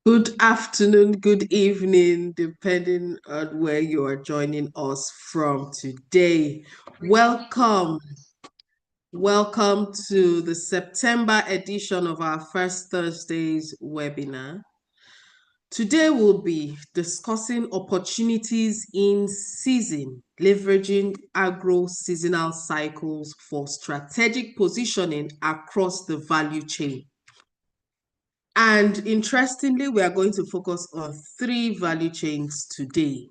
Good afternoon, good evening, depending on where you are joining us from today. Welcome, welcome to the September edition of our First Thursdays webinar. Today we'll be discussing opportunities in season, leveraging agro-seasonal cycles for strategic positioning across the value chain. And interestingly, we are going to focus on 3 value chains today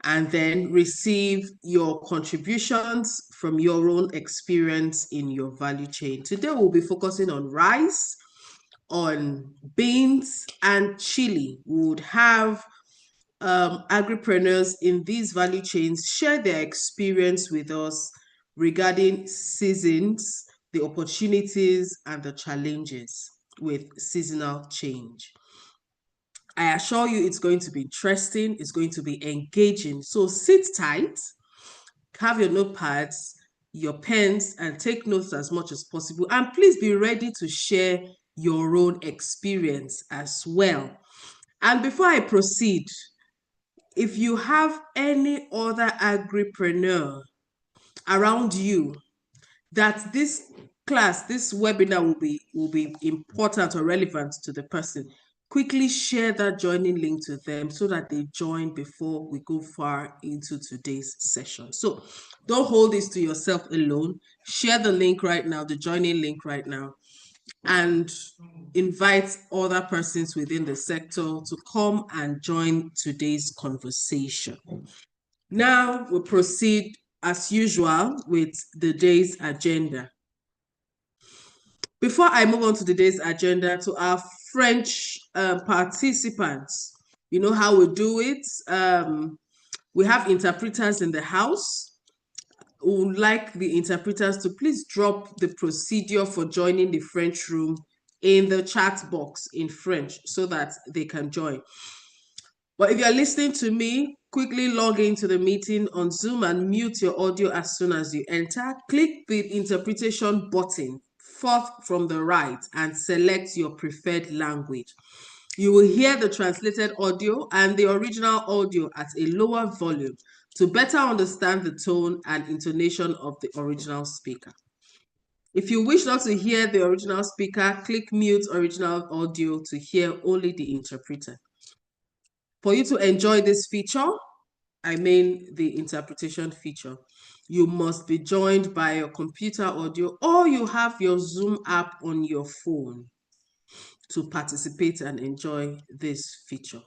and then receive your contributions from your own experience in your value chain. Today, we'll be focusing on rice, on beans, and chili. We would have agripreneurs in these value chains share their experience with us regarding seasons, the opportunities, and the challenges with seasonal change. I assure you it's going to be interesting, it's going to be engaging. So sit tight, have your notepads, your pens, and take notes as much as possible. And please be ready to share your own experience as well. And before I proceed, if you have any other agripreneur around you that this class, this webinar will be important or relevant to the person, quickly share that joining link to them so that they join before we go far into today's session. So don't hold this to yourself alone. Share the link right now, the joining link right now, and invite other persons within the sector to come and join today's conversation. Now we'll proceed as usual with the day's agenda. Before I move on to today's agenda, to our French participants, you know how we do it. We have interpreters in the house. We would like the interpreters to please drop the procedure for joining the French room in the chat box in French so that they can join. But if you're listening to me, quickly log into the meeting on Zoom and mute your audio as soon as you enter. Click the interpretation button fourth from the right and select your preferred language. You will hear the translated audio and the original audio at a lower volume to better understand the tone and intonation of the original speaker. If you wish not to hear the original speaker, click mute original audio to hear only the interpreter. For you to enjoy this feature, I mean the interpretation feature, you must be joined by your computer audio or you have your Zoom app on your phone to participate and enjoy this feature.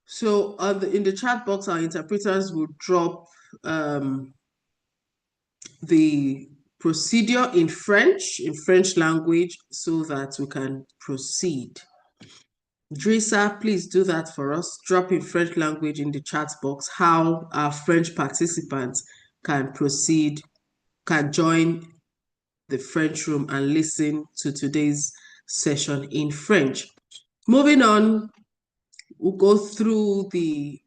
So in the chat box, our interpreters will drop the procedure in French language, so that we can proceed. Drisa, please do that for us. Drop in French language in the chat box how our French participants can proceed, can join the French room and listen to today's session in French. Moving on, we'll go through the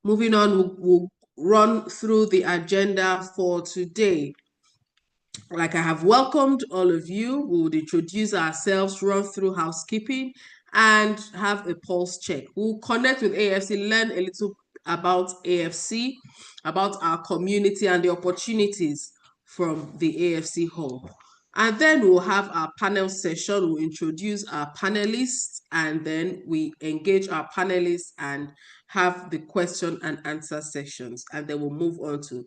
we'll run through the agenda for today. Like I have welcomed all of you, we would introduce ourselves, run through housekeeping, and have a pulse check. We'll connect with AFC, learn a little about AFC, about our community and the opportunities from the AFC Hub. And then we'll have our panel session. We'll introduce our panelists, and then we engage our panelists and have the question and answer sessions. And then we'll move on to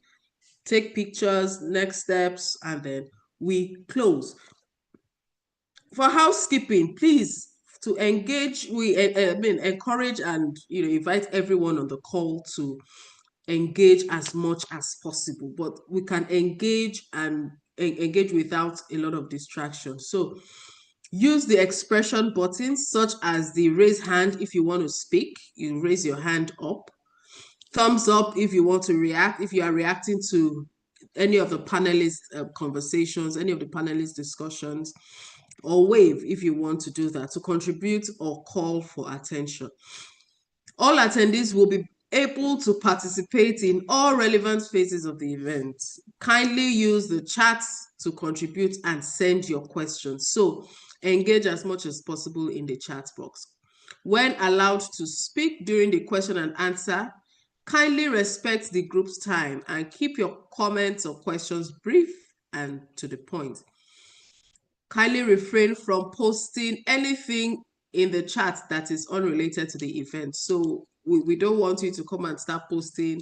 take pictures, next steps, and then we close. For housekeeping, please, to engage, we encourage and invite everyone on the call to engage as much as possible, but we can engage and engage without a lot of distraction. So use the expression buttons such as the raise hand if you want to speak, you raise your hand up. Thumbs up if you want to react, if you are reacting to any of the panelists' conversations, any of the panelists' discussions, or wave if you want to do that, to contribute or call for attention. All attendees will be able to participate in all relevant phases of the event. Kindly use the chat to contribute and send your questions. So engage as much as possible in the chat box. When allowed to speak during the question and answer, kindly respect the group's time and keep your comments or questions brief and to the point. Kindly refrain from posting anything in the chat that is unrelated to the event. So we don't want you to come and start posting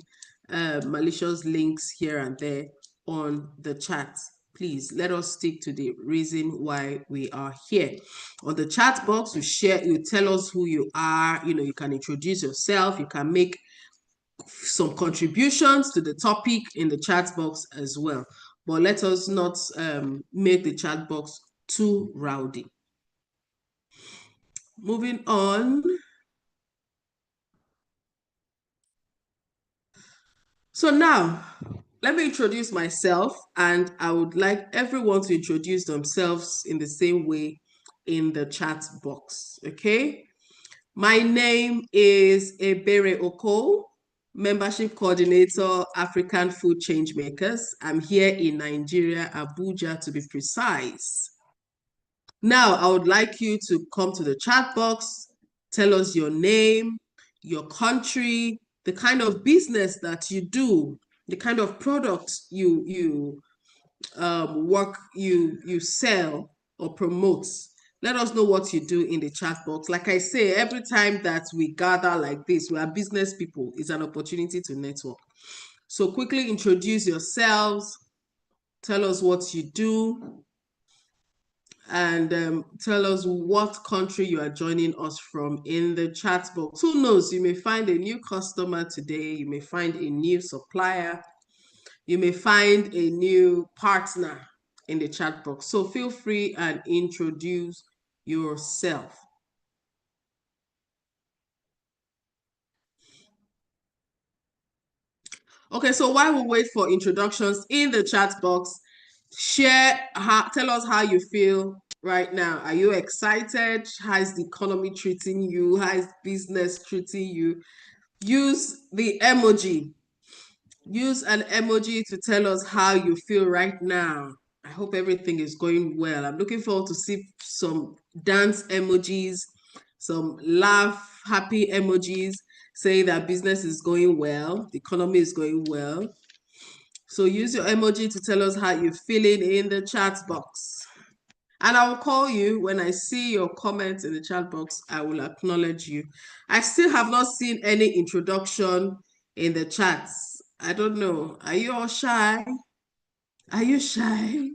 malicious links here and there on the chat. Please let us stick to the reason why we are here. On the chat box, you tell us who you are. You can introduce yourself. You can make some contributions to the topic in the chat box as well. But let us not make the chat box too rowdy. Moving on. So now, let me introduce myself, and I would like everyone to introduce themselves in the same way in the chat box, okay? My name is Ebere Oko, Membership Coordinator, African Food Changemakers. I'm here in Nigeria, Abuja to be precise. Now, I would like you to come to the chat box, tell us your name, your country, the kind of business that you do, the kind of products you sell or promote. Let us know what you do in the chat box. Like I say, every time that we gather like this, we are business people. It's an opportunity to network. So quickly introduce yourselves, tell us what you do, and tell us what country you are joining us from in the chat box. Who knows, you may find a new customer today, you may find a new supplier, you may find a new partner in the chat box. So feel free and introduce yourself. Okay, so while we wait for introductions in the chat box, tell us how you feel right now. Are you excited? How is the economy treating you? How is business treating you? Use the emoji. Use an emoji to tell us how you feel right now. I hope everything is going well. I'm looking forward to see some dance emojis, some laugh, happy emojis saying that business is going well, the economy is going well. So use your emoji to tell us how you're feeling in the chat box. And I will call you when I see your comments in the chat box. I will acknowledge you. I still have not seen any introduction in the chats. I don't know. Are you all shy? Are you shy?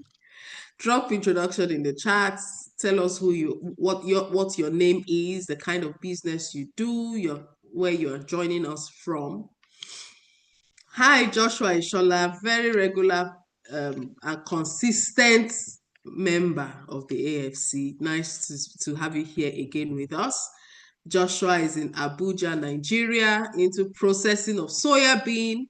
Drop introduction in the chats. Tell us what your name is, the kind of business you do, where you're joining us from. Hi, Joshua Ishola, very regular and consistent member of the AFC. Nice to have you here again with us. Joshua is in Abuja, Nigeria, into processing of soya bean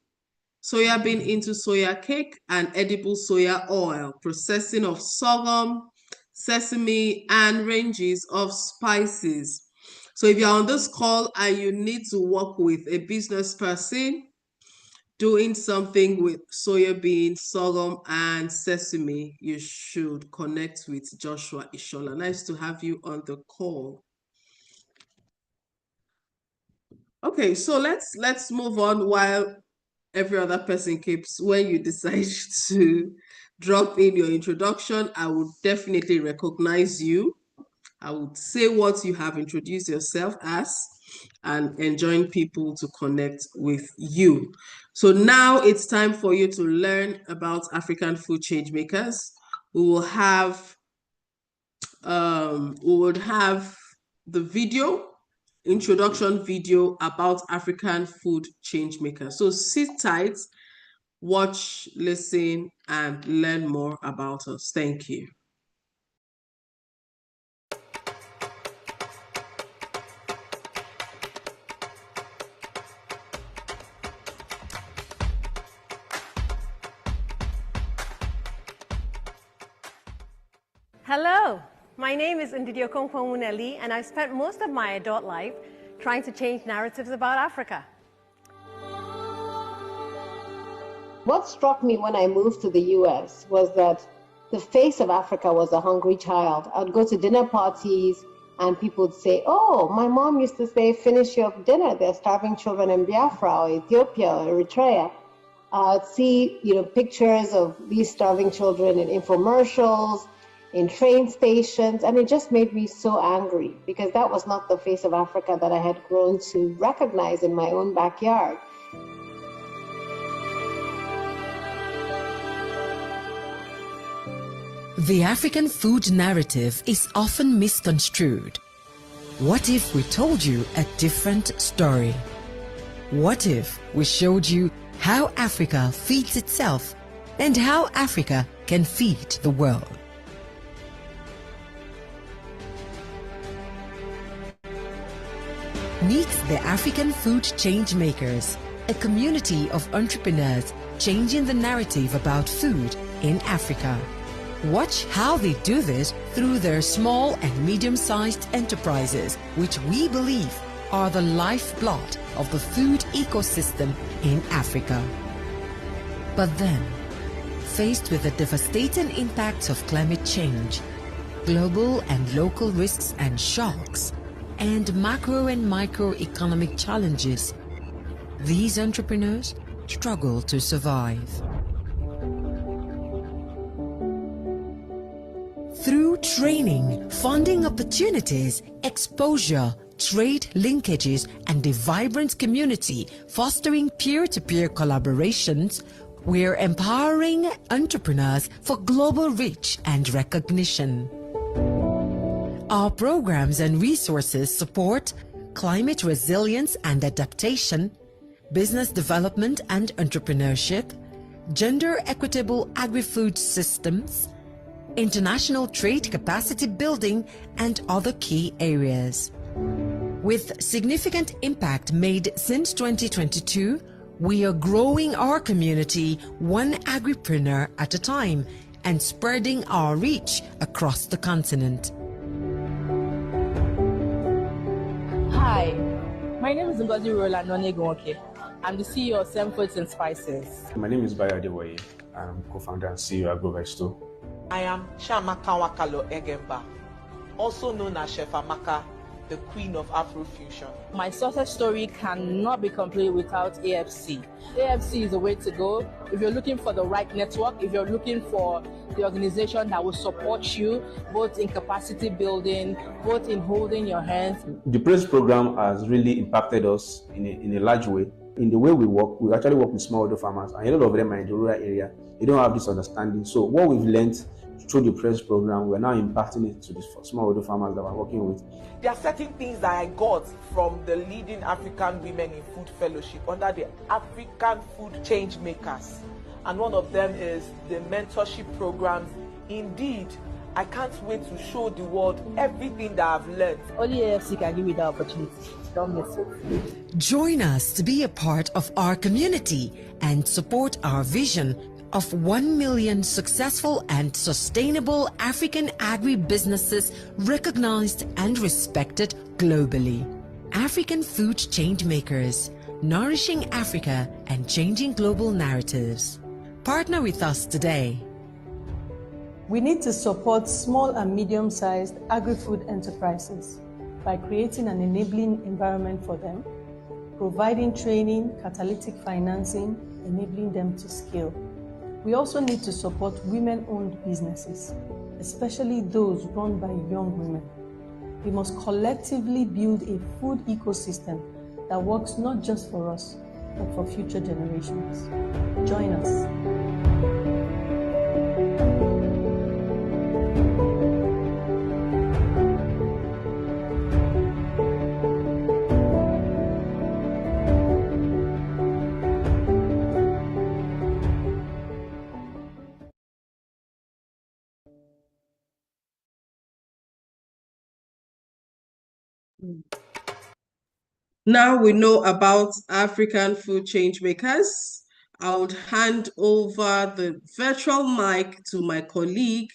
into soya cake and edible soya oil, processing of sorghum, sesame, and ranges of spices. So if you're on this call and you need to work with a business person doing something with soya bean, sorghum, and sesame, you should connect with Joshua Ishola. Nice to have you on the call. Okay, so let's move on while every other person keeps. When you decide to drop in your introduction, I would definitely recognize you. I would say what you have introduced yourself as and enjoying people to connect with you. So now it's time for you to learn about African Food Changemakers. We would have the introduction video about African Food Changemakers. So sit tight, watch, listen, and learn more about us. Thank you. Hello, my name is Ndidi Okonkwo-Nwuneli, and I've spent most of my adult life trying to change narratives about Africa. What struck me when I moved to the US was that the face of Africa was a hungry child. I'd go to dinner parties and people would say, oh, my mom used to say, finish your dinner. There are starving children in Biafra or Ethiopia or Eritrea. I'd see, pictures of these starving children in infomercials, in train stations, and it just made me so angry because that was not the face of Africa that I had grown to recognize in my own backyard. The African food narrative is often misconstrued. What if we told you a different story? What if we showed you how Africa feeds itself and how Africa can feed the world? Meet the African Food Changemakers, a community of entrepreneurs changing the narrative about food in Africa. Watch how they do this through their small and medium-sized enterprises, which we believe are the lifeblood of the food ecosystem in Africa. But then, faced with the devastating impacts of climate change, global and local risks and shocks, and macro and microeconomic challenges, these entrepreneurs struggle to survive. Through training, funding opportunities, exposure, trade linkages, and a vibrant community fostering peer-to-peer collaborations, we're empowering entrepreneurs for global reach and recognition. Our programs and resources support climate resilience and adaptation, business development and entrepreneurship, gender equitable agri-food systems, international trade capacity building, and other key areas. With significant impact made since 2022, we are growing our community one agripreneur at a time and spreading our reach across the continent. Hi, my name is Ngozi Roland Nonegonke. I'm the CEO of Sem Foods and Spices. My name is Bayo Adewoye. I'm co-founder and CEO at GroVesto. I am Chiamaka Nwakalo Egemba, also known as Chef Amaka, the queen of Afrofusion. My success story cannot be complete without AFC. AFC is the way to go. If you're looking for the right network, if you're looking for the organization that will support you, both in capacity building, both in holding your hands. The PRAISE program has really impacted us in a large way. In the way we work, we actually work with smallholder farmers, and a lot of them are in the rural area. They don't have this understanding. So what we've learned through the PRAISE program, we're now imparting it to the smallholder farmers that we're working with. There are certain things that I got from the leading African women in food fellowship under the African Food Changemakers. And one of them is the mentorship programs. Indeed, I can't wait to show the world everything that I've learned. Only AFC can give you that opportunity. Don't miss it. Join us to be a part of our community and support our vision of 1 million successful and sustainable African agri-businesses recognized and respected globally. African Food Changemakers, nourishing Africa and changing global narratives. Partner with us today. We need to support small and medium-sized agri-food enterprises by creating an enabling environment for them, providing training, catalytic financing, enabling them to scale. We also need to support women-owned businesses, especially those run by young women. We must collectively build a food ecosystem that works not just for us, but for future generations. Join us. Now we know about African Food Changemakers. I would hand over the virtual mic to my colleague,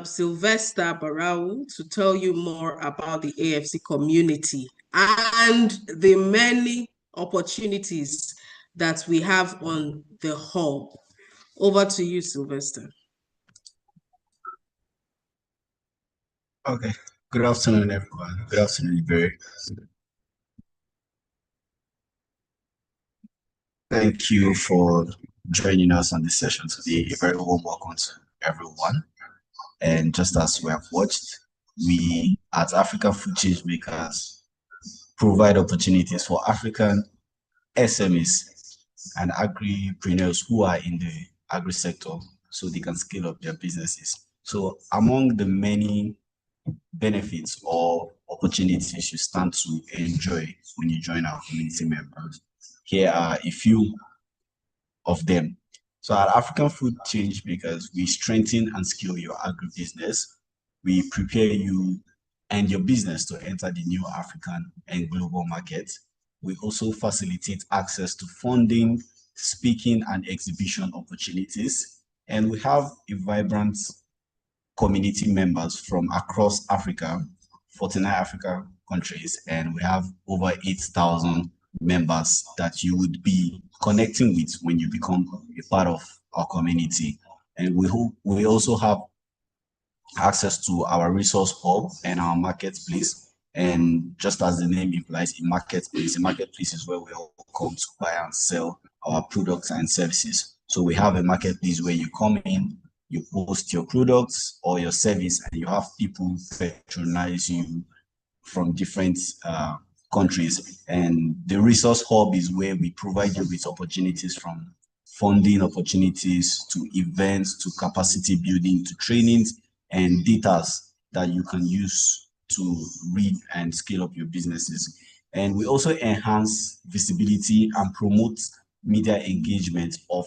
Sylvester Barau, to tell you more about the AFC community and the many opportunities that we have on the hub. Over to you, Sylvester. Okay. Good afternoon, everyone. Good afternoon, Barry. Thank you for joining us on this session today. A very warm welcome to everyone. And just as we have watched, we at African Food Changemakers provide opportunities for African SMEs and agripreneurs who are in the agri sector so they can scale up their businesses. So among the many benefits or opportunities you stand to enjoy when you join our community members, here are a few of them. So at African Food Changemakers, we strengthen and scale your agribusiness. We prepare you and your business to enter the new African and global market. We also facilitate access to funding, speaking, and exhibition opportunities. And we have a vibrant community members from across Africa, 49 African countries, and we have over 8,000 members that you would be connecting with when you become a part of our community. And we also have access to our resource hub and our marketplace. And just as the name implies, a marketplace is where we all come to buy and sell our products and services. So we have a marketplace where you come in, you post your products or your service, and you have people patronize you from different countries. And the resource hub is where we provide you with opportunities, from funding opportunities to events to capacity building to trainings and data that you can use to read and scale up your businesses. And we also enhance visibility and promote media engagement of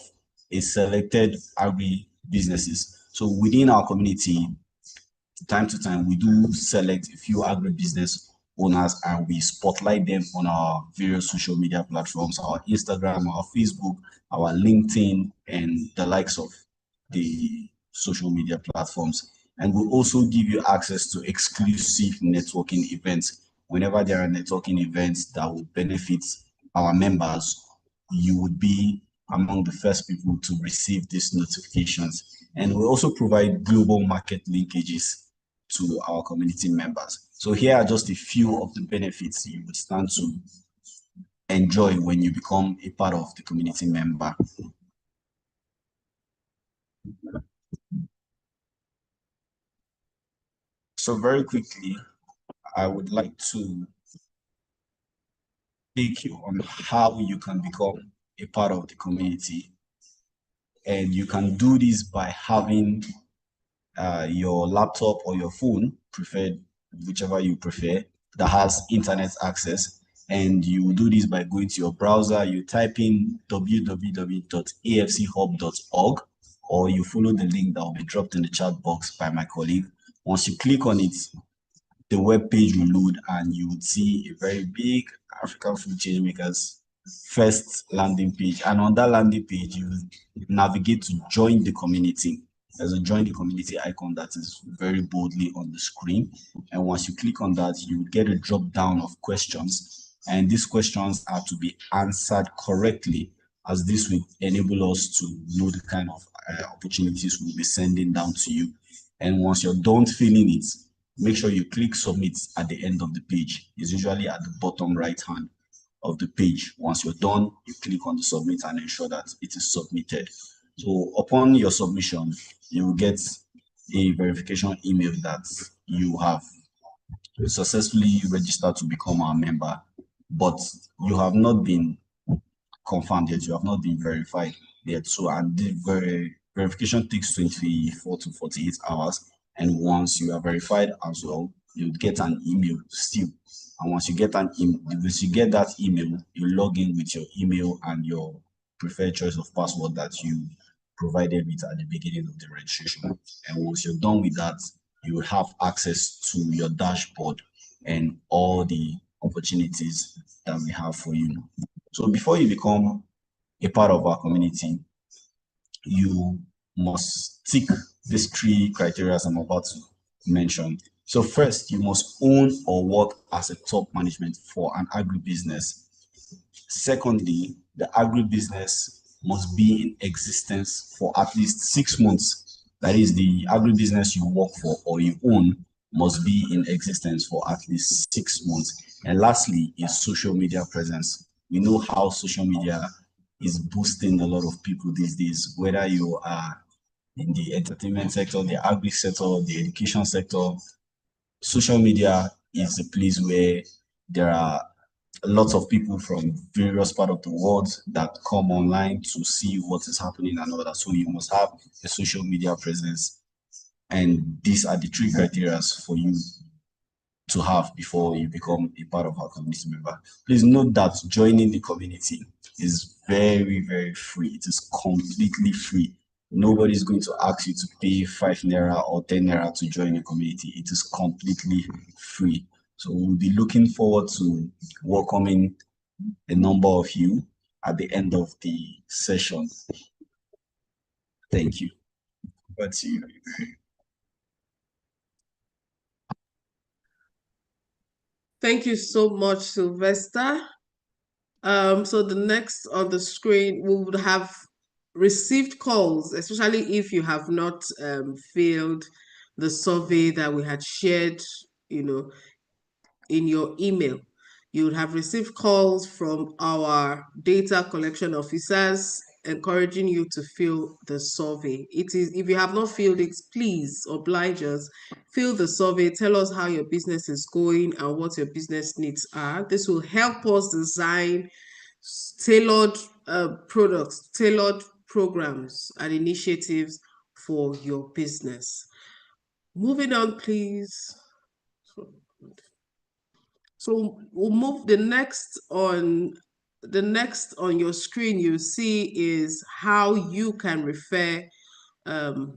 a selected agri businesses. So within our community, time to time, we do select a few agribusiness owners and we spotlight them on our various social media platforms, our Instagram, our Facebook, our LinkedIn, and the likes of the social media platforms. And we'll also give you access to exclusive networking events. Whenever there are networking events that will benefit our members, you would be among the first people to receive these notifications. And we also provide global market linkages to our community members. So here are just a few of the benefits you would stand to enjoy when you become a part of the community member. So very quickly, I would like to take you on how you can become a part of the community. And you can do this by having your laptop or your phone, preferred, whichever you prefer, that has internet access. And you do this by going to your browser, you type in www.afchub.org, or you follow the link that will be dropped in the chat box by my colleague. Once you click on it, the web page will load and you would see a very big African Food Changemakers first landing page. And on that landing page, you navigate to join the community. There's a join the community icon that is very boldly on the screen. And once you click on that, you get a drop down of questions. And these questions are to be answered correctly, as this will enable us to know the kind of opportunities we'll be sending down to you. And once you're done filling it, make sure you click submit at the end of the page. It's usually at the bottom right hand of the page. Once you're done, you click on the submit and ensure that it is submitted. So upon your submission, you will get a verification email that you have successfully registered to become our member, but you have not been confirmed yet, you have not been verified yet. So, and the verification takes 24 to 48 hours. And once you are verified as well, you get an email still. And once you get that email, you log in with your email and your preferred choice of password that you provided with at the beginning of the registration. And once you're done with that, you will have access to your dashboard and all the opportunities that we have for you. So before you become a part of our community, you must tick these 3 criteria I'm about to mention. So first, you must own or work as a top management for an agribusiness. Secondly, the agribusiness must be in existence for at least 6 months. That is, the agribusiness you work for or you own must be in existence for at least 6 months. And lastly is social media presence. We know how social media is boosting a lot of people these days, whether you are in the entertainment sector, the agri sector, the education sector. Social media is a place where there are lots of people from various parts of the world that come online to see what is happening and all that. So you must have a social media presence. And these are the 3 criteria for you to have before you become a part of our community member. Please note that joining the community is very, very free. It is completely free. Nobody is going to ask you to pay 5 naira or 10 naira to join a community. It is completely free. So we'll be looking forward to welcoming a number of you at the end of the session. Thank you. Over to you. Thank you so much, Sylvester. So the next on the screen, we would have received calls, especially if you have not filled the survey that we had shared, in your email. You would have received calls from our data collection officers encouraging you to fill the survey. It is, if you have not filled it, please oblige us, fill the survey, tell us how your business is going and what your business needs are. This will help us design tailored products, tailored programs and initiatives for your business. Moving on, please. So we'll move the next on your screen you see is how you can refer other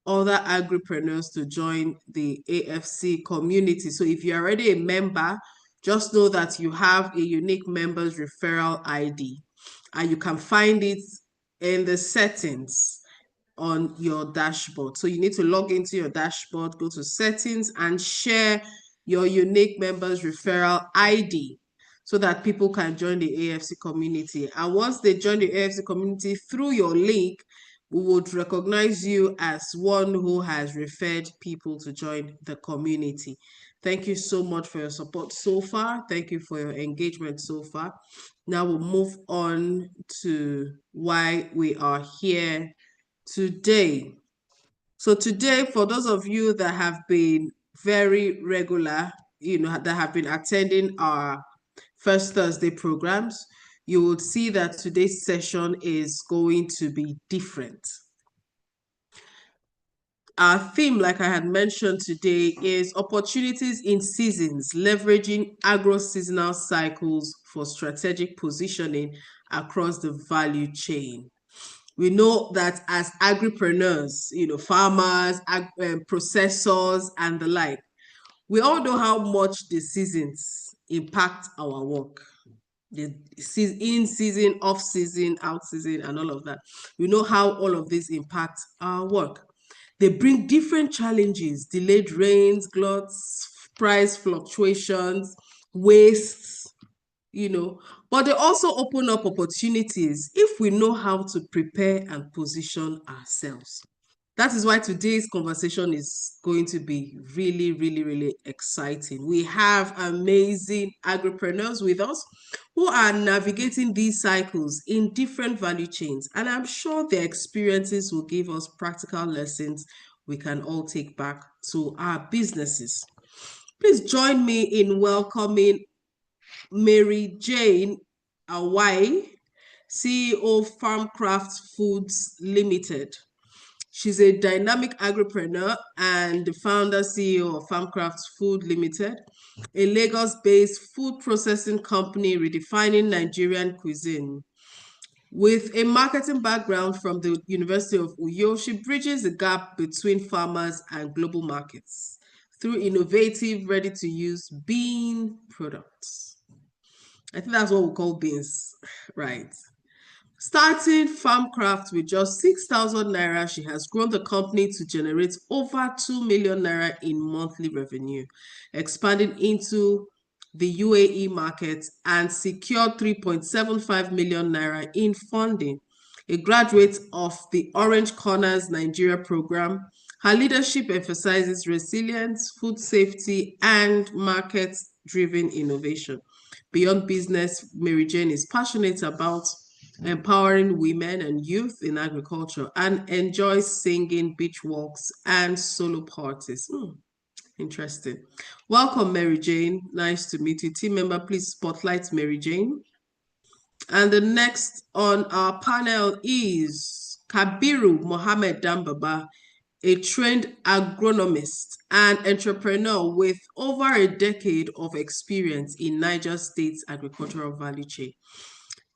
agripreneurs to join the AFC community. So if you're already a member, just know that you have a unique members referral ID and you can find it in the settings on your dashboard. So you need to log into your dashboard, go to settings and share your unique members referral ID so that people can join the AFC community. And once they join the AFC community through your link, we would recognize you as one who has referred people to join the community. Thank you so much for your support so far. Thank you for your engagement so far. Now we'll move on to why we are here today. So today, for those of you that have been very regular, that have been attending our First Thursday programs, you will see that today's session is going to be different. Our theme, like I had mentioned today, is opportunities in seasons, leveraging agro-seasonal cycles for strategic positioning across the value chain. We know that as agripreneurs, farmers, processors, and the like, we all know how much the seasons impact our work. The in season, off season, out season, and all of that. We know how all of this impacts our work. They bring different challenges: delayed rains, gluts, price fluctuations, wastes, but they also open up opportunities if we know how to prepare and position ourselves. That is why today's conversation is going to be really, really, really exciting. We have amazing agripreneurs with us who are navigating these cycles in different value chains, and I'm sure their experiences will give us practical lessons we can all take back to our businesses. Please join me in welcoming Mary Jane Awai, CEO of Farmcraft Foods Limited. She's a dynamic agripreneur and the founder CEO of Farmcraft Food Limited, a Lagos-based food processing company redefining Nigerian cuisine. With a marketing background from the University of Uyo, she bridges the gap between farmers and global markets through innovative, ready-to-use bean products. I think that's what we call beans, right? Starting Farmcraft with just 6,000 naira, she has grown the company to generate over 2 million naira in monthly revenue, expanding into the UAE market and secured 3.75 million naira in funding. A graduate of the Orange Corners Nigeria program, her leadership emphasizes resilience, food safety, and market-driven innovation. Beyond business, Mary Jane is passionate about empowering women and youth in agriculture and enjoys singing, beach walks, and solo parties. Interesting. Welcome, Mary Jane. Nice to meet you. Team member, please spotlight Mary Jane. And the next on our panel is Kabiru Mohammed Dambaba, a trained agronomist and entrepreneur with over a decade of experience in Niger State's agricultural value chain.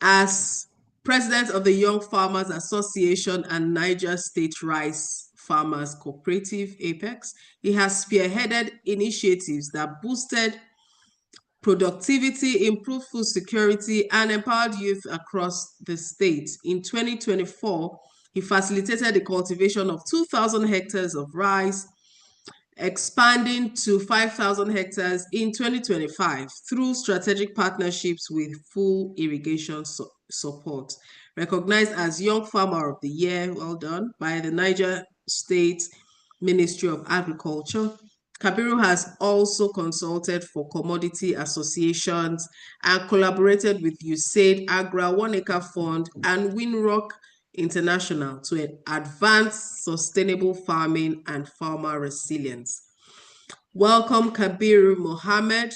As president of the Young Farmers Association and Niger State Rice Farmers Cooperative, APEX, he has spearheaded initiatives that boosted productivity, improved food security, and empowered youth across the state. In 2024, he facilitated the cultivation of 2,000 hectares of rice, expanding to 5,000 hectares in 2025 through strategic partnerships with full irrigation support. Recognized as Young Farmer of the Year, well done, by the Niger State Ministry of Agriculture. Kabiru has also consulted for commodity associations and collaborated with USAID, Agra, One Acre Fund, and Winrock International to advance sustainable farming and farmer resilience. Welcome, Kabiru Mohammed,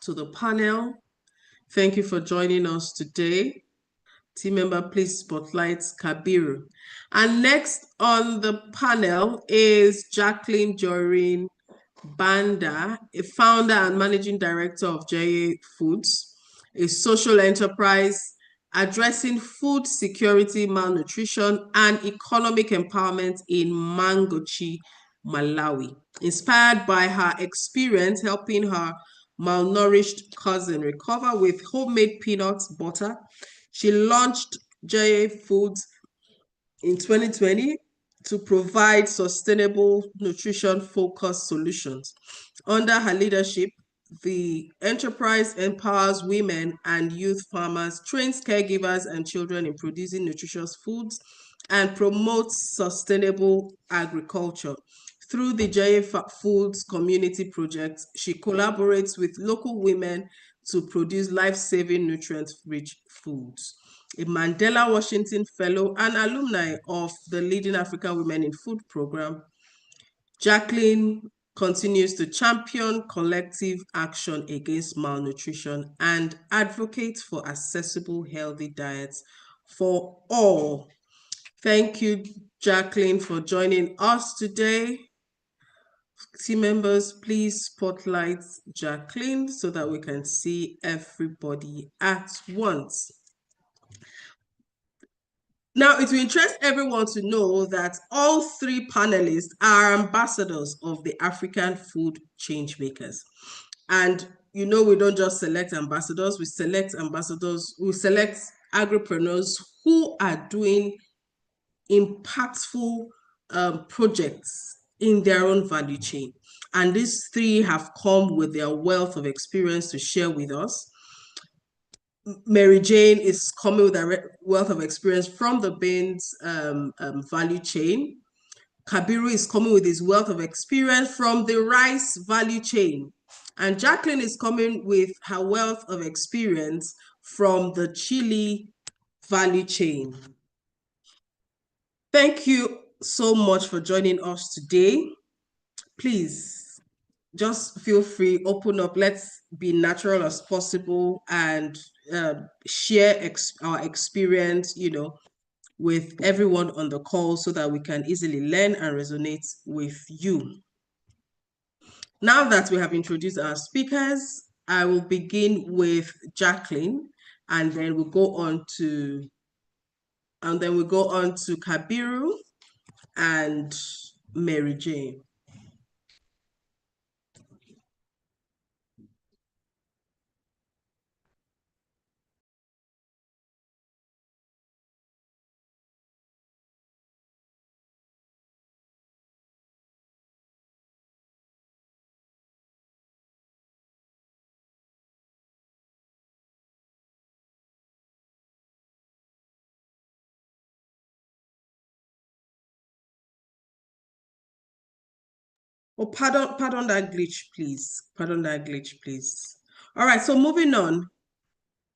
to the panel. Thank you for joining us today. Team member, please spotlight Kabiru. And next on the panel is Jacqueline Jorin Banda, a founder and managing director of JA Foods, a social enterprise addressing food security, malnutrition, and economic empowerment in Mangochi, Malawi. Inspired by her experience helping her malnourished cousin recover with homemade peanut butter, she launched JA Foods in 2020 to provide sustainable nutrition-focused solutions. Under her leadership, the enterprise empowers women and youth farmers, trains caregivers and children in producing nutritious foods, and promotes sustainable agriculture. Through the JA Foods Community Project, she collaborates with local women to produce life-saving, nutrient-rich foods. A Mandela Washington Fellow and alumni of the Leading African Women in Food program, Jacqueline continues to champion collective action against malnutrition and advocates for accessible, healthy diets for all. Thank you, Jacqueline, for joining us today. Team members, please spotlight Jacqueline so that we can see everybody at once. Now, it will interest everyone to know that all three panelists are ambassadors of the African Food Changemakers. And you know, we don't just select ambassadors, we select agripreneurs who are doing impactful projects in their own value chain. And these three have come with their wealth of experience to share with us. Mary Jane is coming with a wealth of experience from the beans value chain. Kabiru is coming with his wealth of experience from the rice value chain. And Jacqueline is coming with her wealth of experience from the chili value chain. Thank you so much for joining us today. Please, just feel free, open up, let's be natural as possible and share our experience, you know, with everyone on the call so that we can easily learn and resonate with you. Now that we have introduced our speakers, I will begin with Jacqueline, and then we'll go on to Kabiru and Mary Jane. Oh, pardon that glitch, please. Pardon that glitch, please. All right, so moving on.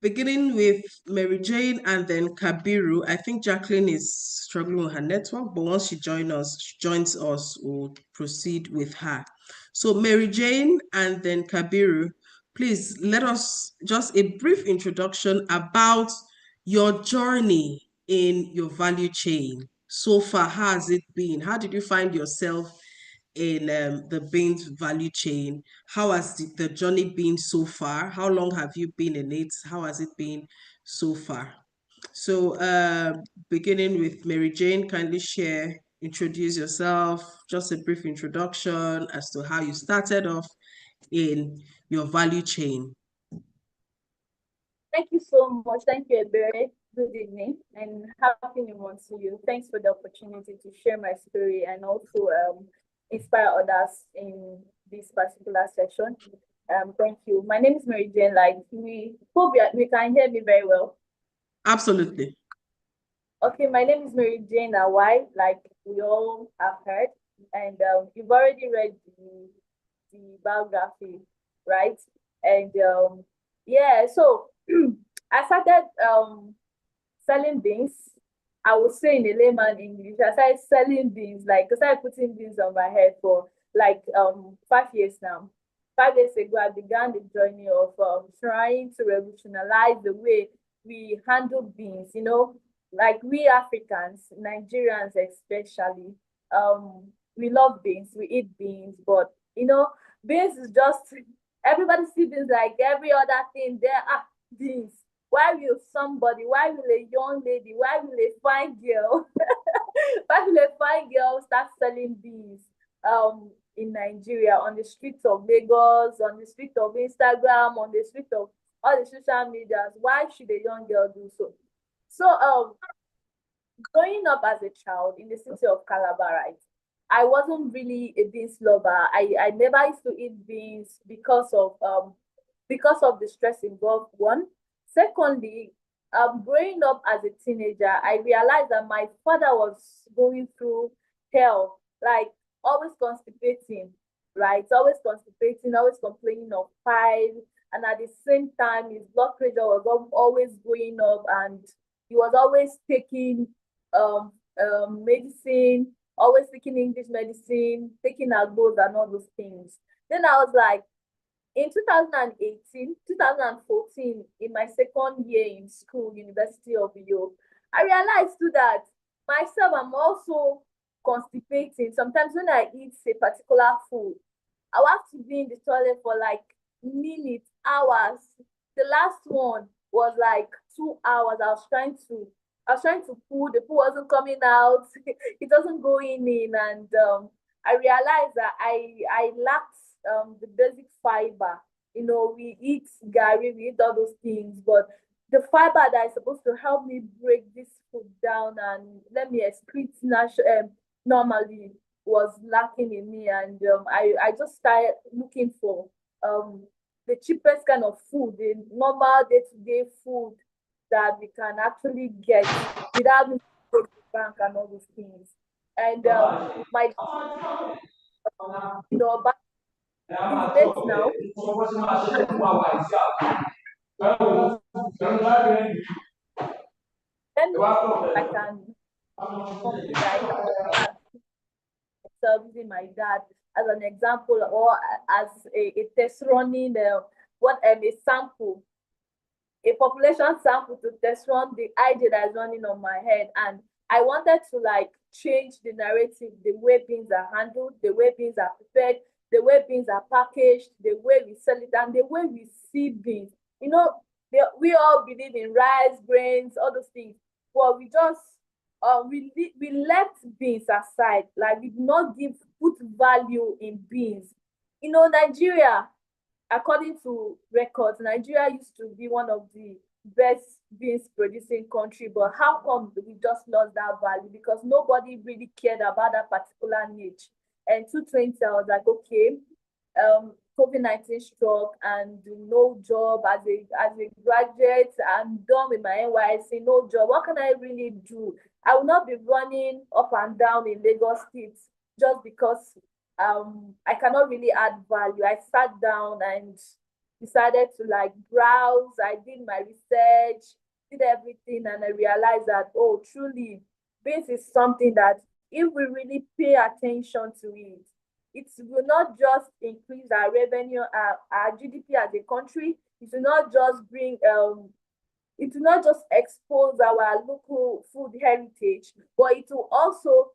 Beginning with Mary Jane and then Kabiru. I think Jacqueline is struggling with her network, but once she joins us, we'll proceed with her. So Mary Jane and then Kabiru, please let us just a brief introduction about your journey in your value chain. So far, how has it been? How did you find yourself in the beans value chain? How has the journey been so far? How long have you been in it? How has it been so far? So beginning with Mary Jane, kindly introduce yourself, just a brief introduction as to how you started off in your value chain. Thank you so much. Thank you, Ebere. Good evening and happy new month to you. Thanks for the opportunity to share my story and also inspire others in this particular session. Thank you. My name is Mary Jane. Like we hope we can hear me very well. Absolutely. Okay, my name is Mary Jane Awai, like we all have heard, and you've already read the biography, right? And yeah, so I started selling beans. I would say in a layman English, I started selling beans, like I started putting beans on my head for like 5 years now. 5 years ago, I began the journey of trying to revolutionize the way we handle beans. You know, like we Africans, Nigerians especially, we love beans, we eat beans, but you know, beans is just everybody see beans like every other thing. There are beans. Why will a young lady, why will a fine girl, why will a fine girl start selling beans in Nigeria on the streets of Lagos, on the street of Instagram, on the street of all the social medias? Why should a young girl do so? So growing up as a child in the city of Calabar, right, I wasn't really a beans lover. I never used to eat beans because of the stress involved, one. Secondly, growing up as a teenager, I realized that my father was going through hell, like always constipating, right? Always constipating, always complaining of piles, and at the same time, his blood pressure was always going up, and he was always taking medicine, always taking English medicine, taking Agbos and all those things. Then I was like, in 2018, 2014, in my second year in school, University of York, I realized too that myself, I'm also constipating. Sometimes when I eat a particular food, I have to be in the toilet for like minutes, hours. The last one was like 2 hours. I was trying to poo, the poo wasn't coming out, it wasn't going in, and I realized that I lacked the basic fiber. You know, we eat gari, we eat all those things, but the fiber that is supposed to help me break this food down and let me excrete normally was lacking in me, and I just started looking for the cheapest kind of food, the normal day-to-day food that we can actually get without going to the bank and all these things. And my, you know, but it's late now. Then I can something that I can using my dad as an example, or as a test running a sample, a population sample to test run the idea that is running on my head. And I wanted to like change the narrative, the way beans are handled, the way beans are prepared, the way beans are packaged, the way we sell it, and the way we see beans. You know, we all believe in rice, grains, all those things, but we just we left beans aside. Like we did not put value in beans. You know, Nigeria, according to records, Nigeria used to be one of the best beans producing country, but how come we just lost that value? Because nobody really cared about that particular niche. And 2020, I was like, okay, COVID-19 struck and no job as a graduate. I'm done with my NYSC, no job. What can I really do? I will not be running up and down in Lagos State just because I cannot really add value. I sat down and decided to like browse. I did my research, did everything, and I realized that, oh, truly, beans is something that if we really pay attention to it, it will not just increase our revenue, our GDP as a country. It will not just bring it will not just expose our local food heritage, but it will also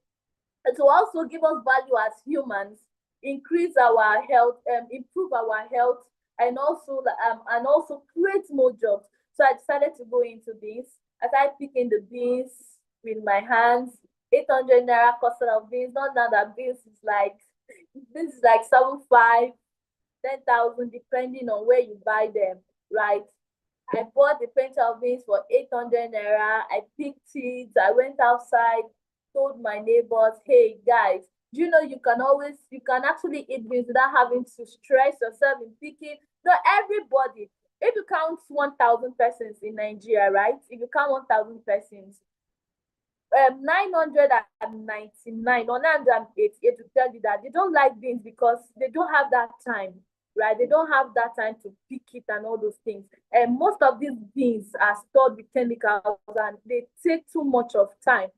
give us value as humans, increase our health, improve our health, and also create more jobs. So I decided to go into this. I started picking the beans with my hands. 800 naira cost of beans. Not now that beans is like 7,500, 10,000, depending on where you buy them, right? I bought the pinch of beans for 800 naira. I picked it. I went outside, told my neighbors, hey guys, do you know you can actually eat beans without having to stress yourself in picking? No, everybody. If you count 1,000 persons in Nigeria, right? If you count 1,000 persons, 999 or 988 to tell you that they don't like beans because they don't have that time, right? They don't have that time to pick it and all those things. And most of these beans are stored with chemicals, and they take too much of time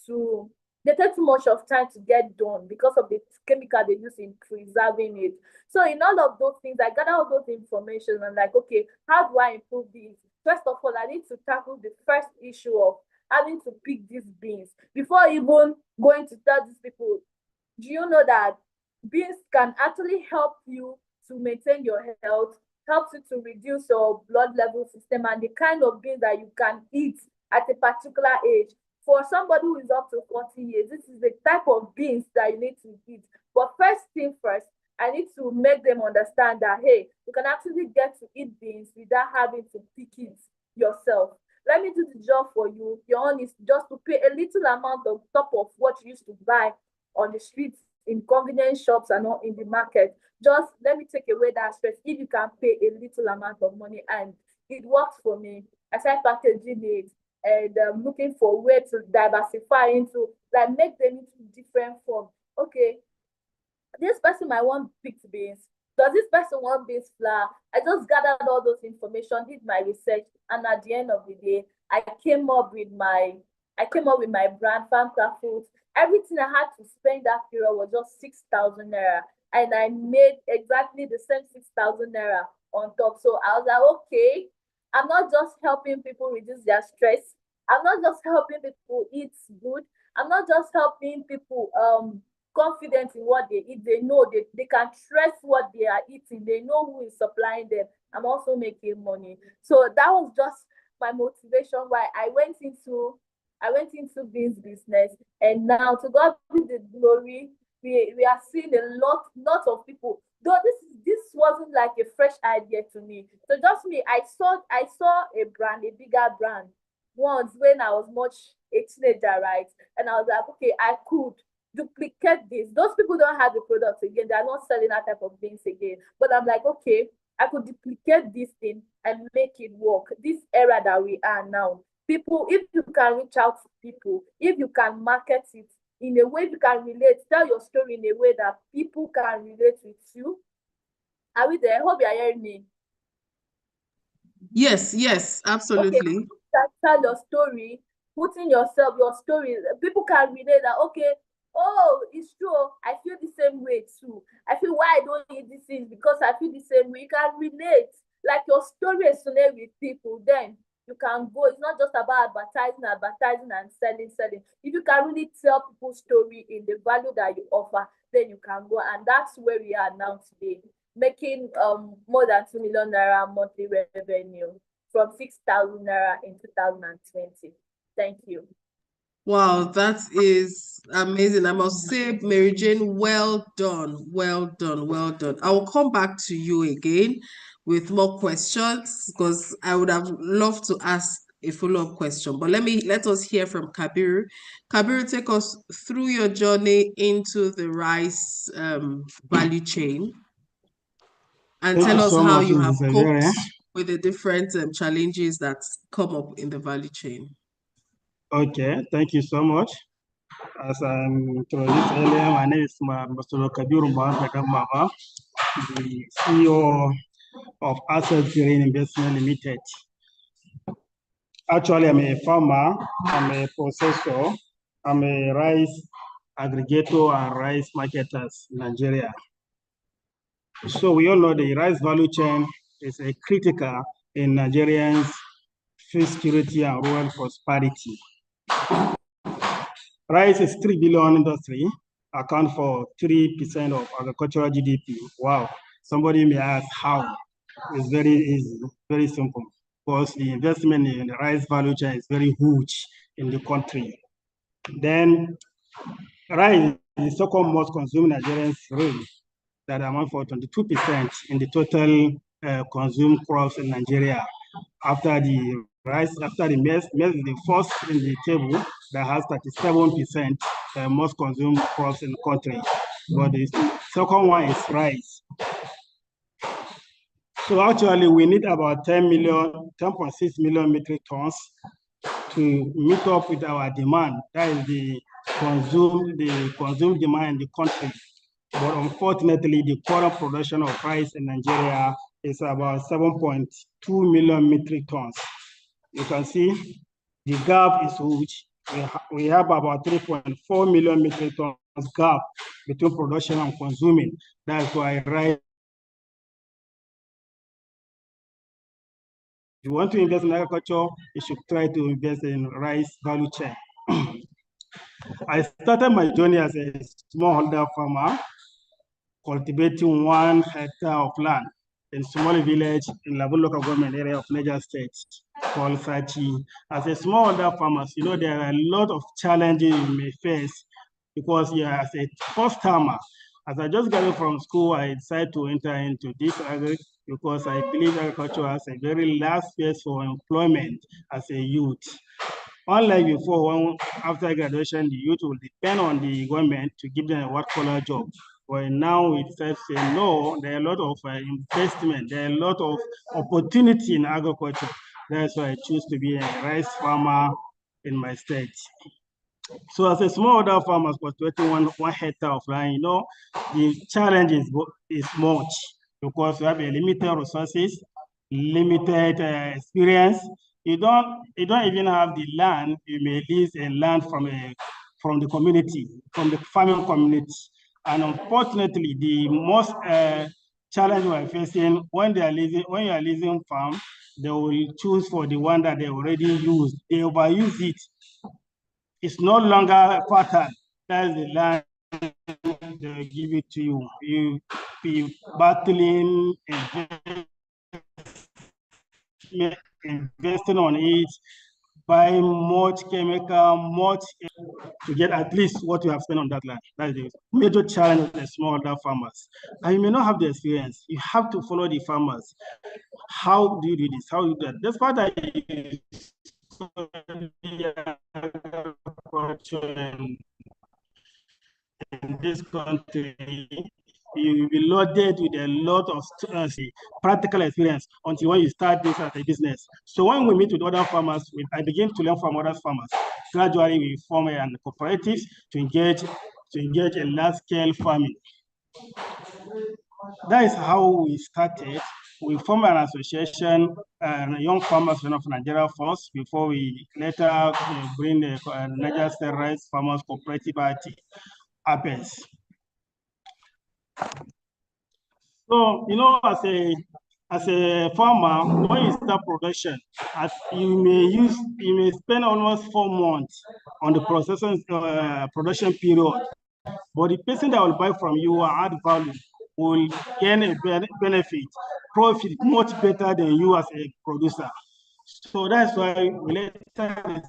to get done because of the chemical they use in preserving it. So in all of those things, I gather all those information and like, okay, how do I improve this? First of all, I need to tackle the first issue of having to pick these beans before even going to tell these people, do you know that beans can actually help you to maintain your health, helps you to reduce your blood level system, and the kind of beans that you can eat at a particular age. For somebody who is up to 40 years, this is the type of beans that you need to eat. But first thing first, I need to make them understand that, hey, you can actually get to eat beans without having to pick it yourself. Let me do the job for you. Your own is just to pay a little amount on top of what you used to buy on the streets, in convenience shops, and not in the market. Just let me take away that stress. If you can pay a little amount of money, and it works for me. I started packaging it and looking for a way to diversify into, like, make them into different forms. Okay, this person might want picked beans. Does this person want beans flour? I just gathered all those information, did my research, and at the end of the day, I came up with my brand, Farmcraft Foods. Everything I had to spend that period was just 6,000 naira, and I made exactly the same 6,000 naira on top. So I was like, okay, I'm not just helping people reduce their stress. I'm not just helping people eat good. I'm not just helping people confident in what they eat. They know they can trust what they are eating. They know who is supplying them. I'm also making money. So that was just my motivation why I went into beans business. And now, to God be the glory, we are seeing a lot of people. Though this wasn't like a fresh idea to me. So just me, I saw a brand, a bigger brand, once when I was much a teenager, right? And I was like, okay, I could duplicate this. Those people don't have the products again. They are not selling that type of things again. But I'm like, okay, I could duplicate this thing and make it work. This era that we are now, people, if you can reach out to people, if you can market it in a way you can relate, tell your story in a way that people can relate with you. Are we there? I hope you are hearing me. Yes, absolutely. Okay, tell your story, put in your story. People can relate that, okay, oh, it's true. I feel the same way too. I feel why I don't eat these things because I feel the same way. You can relate. Like your story resonates with people, then you can go. It's not just about advertising and selling. If you can really tell people's story in the value that you offer, then you can go. And that's where we are now today, making more than 2 million naira monthly revenue from 6,000 naira in 2020. Thank you. Wow, that is amazing. I must say, Mary Jane, well done. I will come back to you again with more questions because I would have loved to ask a follow-up question. But let us hear from Kabiru. Kabiru, take us through your journey into the rice value chain and tell us how you have coped with the different challenges that come up in the value chain. Okay, thank you so much. As I introduced earlier, my name is Mr. Kabir Mohammed Mama, the CEO of Asset Green Investment Limited. Actually, I'm a farmer, I'm a processor, I'm a rice aggregator and rice marketers in Nigeria. So we all know the rice value chain is a critical in Nigerians' food security and rural prosperity. Rice is 3 billion industry, account for 3% of agricultural GDP. Wow. Somebody may ask how. It's very easy, very simple. Because the investment in the rice value chain is very huge in the country. Then rice is the second most consumed Nigerian cereal that amount for 22% in the total consumed crops in Nigeria. After the rice, after the maize is the first in the table that has 37% most consumed crops in the country. But the second one is rice. So actually we need about 10.6 million metric tons to meet up with our demand. That is the consumed demand in the country. But unfortunately, the current production of rice in Nigeria is about 7.2 million metric tons. You can see the gap is huge. We have about 3.4 million metric tons gap between production and consuming. That's why rice. If you want to invest in agriculture, you should try to invest in rice value chain. I started my journey as a smallholder farmer, cultivating 1 hectare of land in small village in Labu local government area of Niger State called Sachi. As a smallholder farmer, you know there are a lot of challenges you may face because you are as a first timer. As I just graduated from school, I decided to enter into this agriculture because I believe agriculture has a very large space for employment as a youth. Unlike before, after graduation, the youth will depend on the government to give them a white-collar job. But now it says no, there are a lot of investment, there are a lot of opportunity in agriculture. That's why I choose to be a rice farmer in my state. So as a smallholder farmer cultivating 1 hectare of land, you know, the challenge is much because you have a limited resources, limited experience. You don't even have the land. You may lease a land from the community, from the farming community. And unfortunately, the most challenge we are facing when you are leasing farm, they will choose for the one that they already used. They overuse it. It's no longer fertile. That's the land they give it to you. You be battling, investing on it, buying much chemical, much to get at least what you have spent on that land. That's the major challenge of the smallholder farmers. And you may not have the experience. You have to follow the farmers. How do you do this? How do you do that? That's part that in this country, you will be loaded with a lot of practical experience until when you start this as a business. So when we meet with other farmers, I begin to learn from other farmers. Gradually, we form a cooperative to engage in large-scale farming. That is how we started. We formed an association, Young Farmers of Nigeria first, before we later bring the Niger State Rice Farmers Cooperative Party, APES. So, you know, as a farmer, when you start production, you may spend almost 4 months on the production period. But the person that will buy from you will add value, will gain a benefit, profit much better than you as a producer. So that's why we later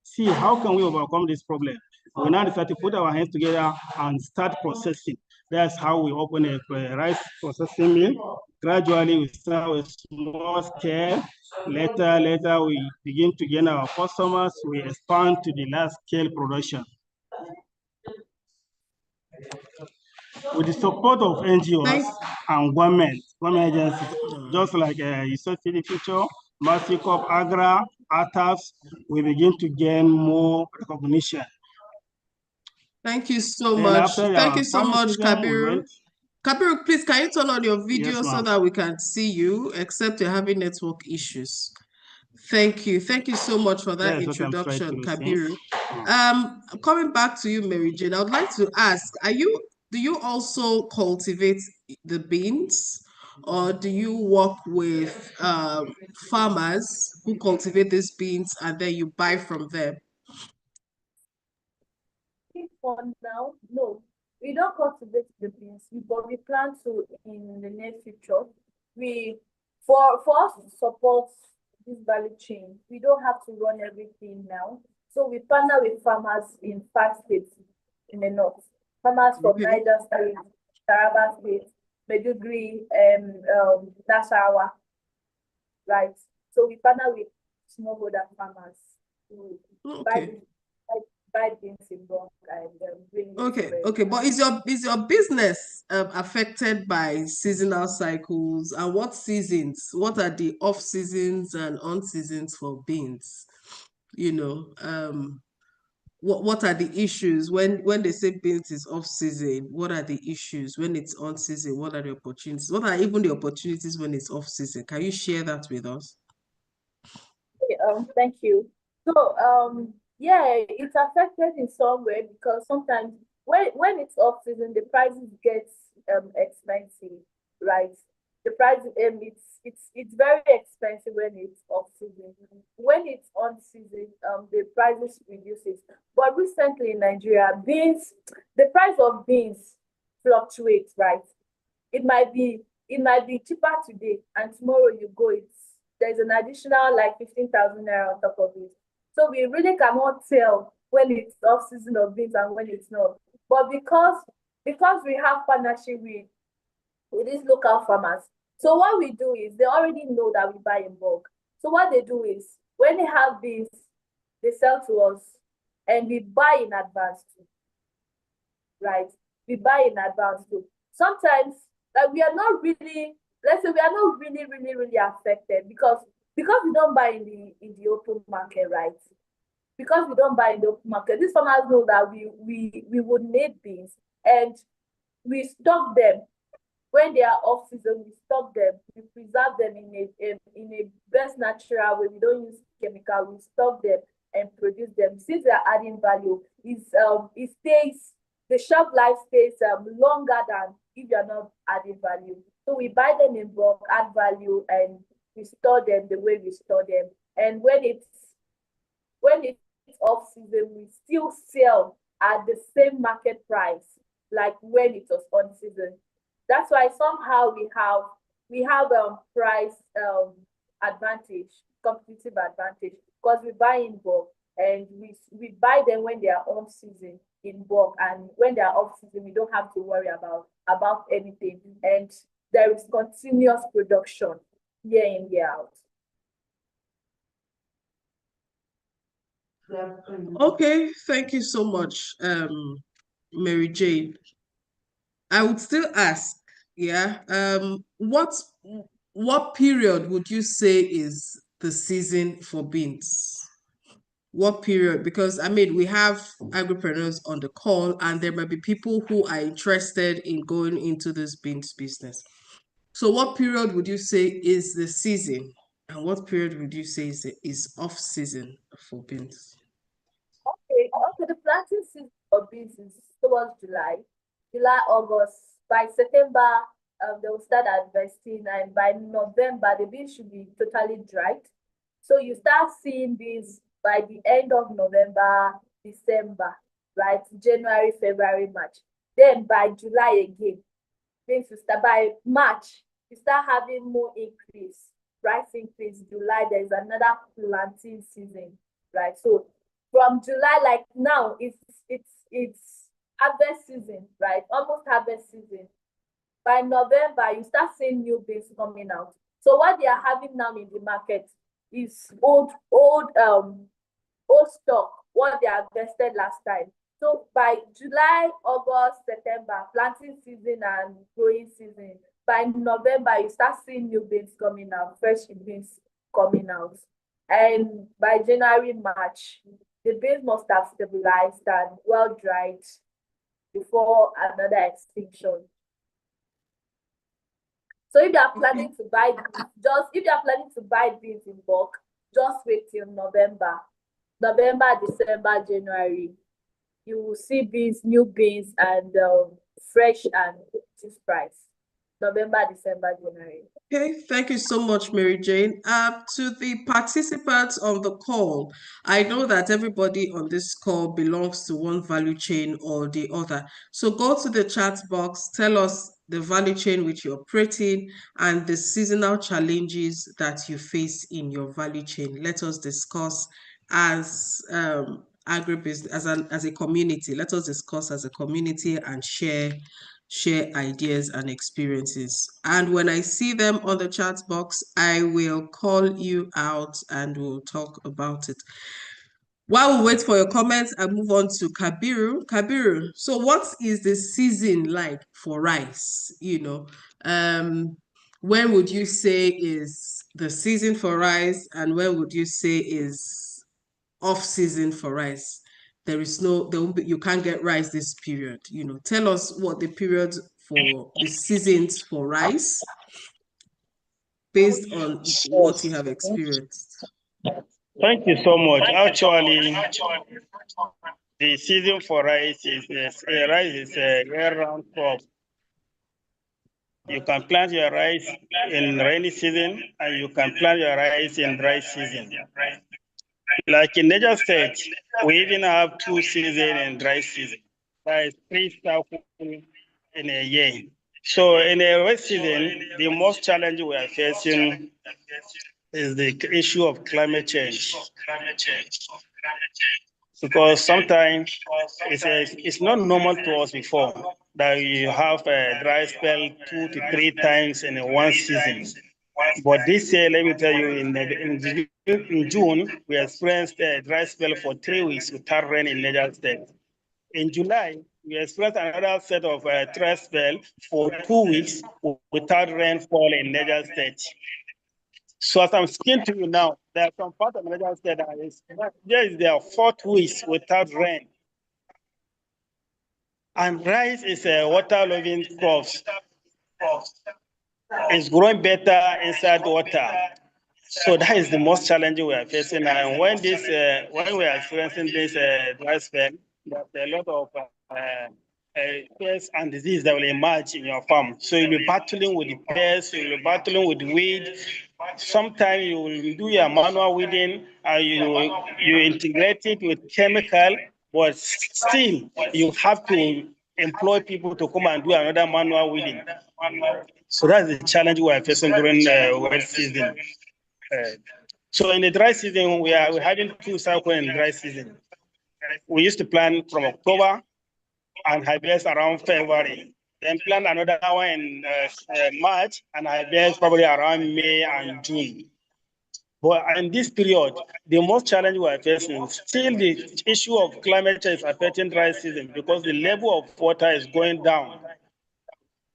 see how can we overcome this problem. We now decide to put our hands together and start processing. That's how we open a rice processing mill. Gradually, we start with small scale. Later, we begin to gain our customers. We expand to the large scale production. With the support of NGOs and government agencies, just like USAID Future, Mercy Corps, Agra, ATAS, we begin to gain more recognition. Thank you so Then much. after Thank you so farming much, season, we Kabiru. went. Kabiru, please, can you turn on your video Yes, so ma'am. that we can see you, except you're having network issues? Thank you. Thank you so much for that That is what I'm trying introduction, to say. Kabiru. Coming back to you, Mary Jane, I would like to ask, do you also cultivate the beans, or do you work with farmers who cultivate these beans and then you buy from them? For now, no, we don't cultivate the beans, but we plan to in the near future. For us to support this value chain, we don't have to run everything now. So we partner with farmers in 5 states in the north. Farmers from Niger State, Taraba State, Maiduguri, Nasarawa, right? So we partner with smallholder farmers to buy beans in bulk and bring it. Okay, but is your business affected by seasonal cycles, and what seasons? What are the off seasons and on seasons for beans? What are the issues when they say beans is off season? What are the issues when it's on season? What are the opportunities? What are even the opportunities when it's off season? Can you share that with us? Thank you. So yeah, it's affected in some way because sometimes when it's off season, the prices get expensive, right? The price it's very expensive when it's off season. When it's on season, the prices reduces. But recently in Nigeria, the price of beans fluctuates, right? It might be cheaper today, and tomorrow you go, there's an additional like 15,000 naira on top of it. So we really cannot tell when it's off season of beans and when it's not. But because we have partnership with these local farmers, so what we do is they already know that we buy in bulk. So what they do is when they have beans, they sell to us and we buy in advance too. Right? We buy in advance too. Sometimes like we are not really, let's say we are not really affected because we don't buy in the open market, right? Because we don't buy in the open market, these farmers know that we would need beans and we stock them. When they are off season, we stock them, we preserve them in a best natural way. We don't use chemical, we stock them and produce them. Since they are adding value, it stays, the shelf life stays longer than if you're not adding value. So we buy them in bulk, add value, and we store them the way we store them. And when it's off season, we still sell at the same market price like when it was on season. That's why somehow we have price advantage, competitive advantage, because we buy in bulk and we buy them when they are on season in bulk, and when they are off season, we don't have to worry about anything, and there is continuous production year in, year out. Okay, thank you so much, Mary Jane. I would still ask, what period would you say is the season for beans? What period? Because I mean, we have agripreneurs on the call, and there might be people who are interested in going into this beans business. So what period would you say is the season, and what period would you say is off season for beans? Okay, the planting season for beans is towards July, August. By September, they will start harvesting, and by November, the beans should be totally dried. So you start seeing beans by the end of November, December, right? January, February, March. Then by July again, beans will start. By March, you start having more increase, price increase. July, there is another planting season, right? So from July, like now, it's harvest season, right? Almost harvest season. By November, you start seeing new beans coming out. So what they are having now in the market is old stock, what they harvested last time. So by July, August, September, planting season and growing season. By November, you start seeing new beans coming out, fresh beans coming out. And by January, March, the beans must have stabilized and well dried before another extinction. So if you are planning to buy beans in bulk, just wait till November, December, January. You will see beans, new beans, and fresh and reduced price. November, December, January. Okay, thank you so much, Mary Jane. To the participants on the call, I know that everybody on this call belongs to one value chain or the other. So go to the chat box, tell us the value chain which you operate in and the seasonal challenges that you face in your value chain. Let us discuss as agribusiness, as a community. Let us discuss as a community and share ideas and experiences. And when I see them on the chat box, I will call you out and we'll talk about it. While we wait for your comments, I move on to Kabiru. Kabiru, so what is the season like for rice? When would you say is the season for rice, and when would you say is off season for rice? You can't get rice this period. Tell us what the period for the seasons for rice based on what you have experienced. Thank you so much. Actually, the season for rice is a year-round crop. You can plant your rice in rainy season and you can plant your rice in dry season. Like in Niger State, we even have 2 seasons in dry season. That is 3 cycles in a year. So in a wet season, the most challenge we are facing is the issue of climate change. Because sometimes it's not normal to us before that you have a dry spell 2 to 3 times in one season. But this year, let me tell you, in June, we experienced a dry spell for 3 weeks without rain in Niger State. In July, we experienced another set of dry spell for 2 weeks without rainfall in Niger State. So as I'm speaking to you now, there are some parts of Niger State that is their 4th weeks without rain. And rice is a water-loving crop. It's growing better inside water. So that is the most challenging we are facing. And when we are experiencing this dry spell, there's a lot of pests and disease that will emerge in your farm. So you'll be battling with the pests, you'll be battling with weed. Sometimes you will do your manual weeding and you integrate it with chemical, but still you have to employ people to come and do another manual weeding. So that's the challenge we are facing during the wet season. So in the dry season, we're having 2 cycles in the dry season. We used to plant from October and harvest around February. Then plant another one in March and harvest probably around May and June. But in this period, the most challenge we are facing is still the issue of climate change affecting dry season because the level of water is going down.